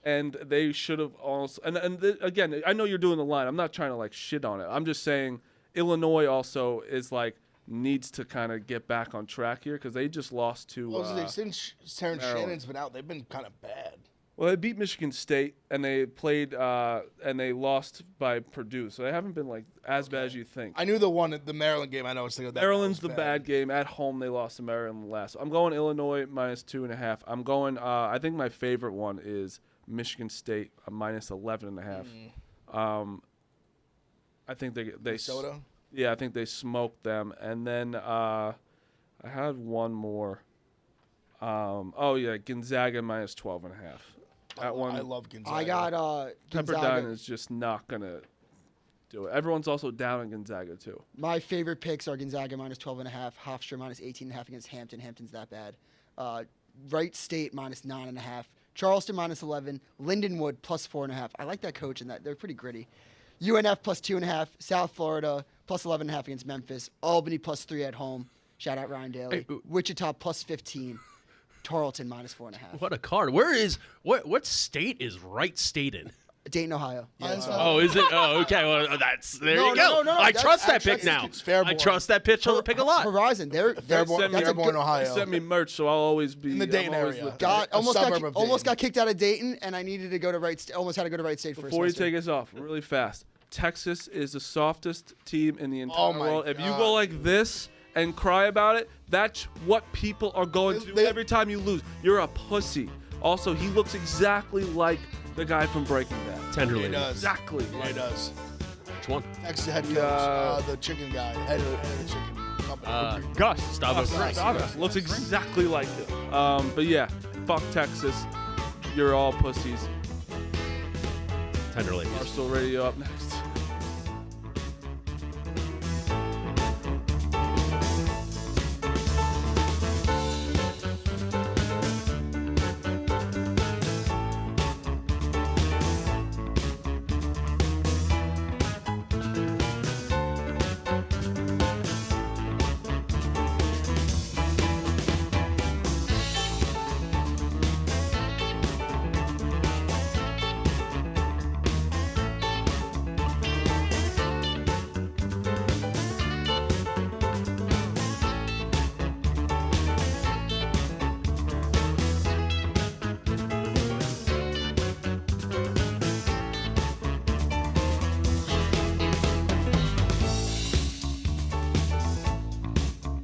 And they should have also again, I know you're doing the line. I'm not trying to like shit on it. I'm just saying Illinois also is like needs to kind of get back on track here because they just lost to Since Terrence Maryland. Shannon's been out, they've been kind of bad. Well, they beat Michigan State, and they played, and they lost by Purdue. So they haven't been like as bad as you think. I knew the Maryland game. I know it's thinking that Maryland's was the bad game. At home, they lost to Maryland last. I'm going Illinois -2.5. I'm going. I think my favorite one is Michigan State -11.5. I think they Minnesota. Yeah, I think they smoked them. And then I had one more. Gonzaga -12.5. That one. I love Gonzaga. I got Pepperdine Gonzaga. is just not gonna do it. Everyone's also down on Gonzaga too. My favorite picks are Gonzaga -12.5, Hofstra -18.5 against Hampton. Hampton's that bad. Wright State -9.5, Charleston -11, Lindenwood +4.5. I like that coach and that they're pretty gritty. UNF +2.5, South Florida +11.5 against Memphis, Albany +3 at home. Shout out Ryan Daly. Wichita +15. Tarleton -4.5. What a card. What state is Wright State in? Dayton, Ohio. Oh, is it? Oh, okay. Well, there you go. No, I that's trust that actually- pick now. It's Fairborn. I trust that pick a lot. Horizon. They're Fairborn, that's a Fairborn, good, Ohio. They sent me merch, so I'll always be In the I'm Dayton always area. with them. got A suburb of almost Dayton. got kicked out of Dayton, and I needed to go to almost had to go to Wright State for a Before you semester. take us off, really fast, Texas is the softest team in the entire Oh my world. If you God. go like this and cry about it, that's what people are going to do every time you lose. You're a pussy. Also, he looks exactly like the guy from Breaking Bad. Tenderly. He does. Exactly. Yeah, he does. Which one? Next head coach, the chicken guy, head of the chicken company. Gus. Stavros. Stavros. Looks exactly like him. But yeah, fuck Texas. You're all pussies. Tenderly. Barstool Radio up next.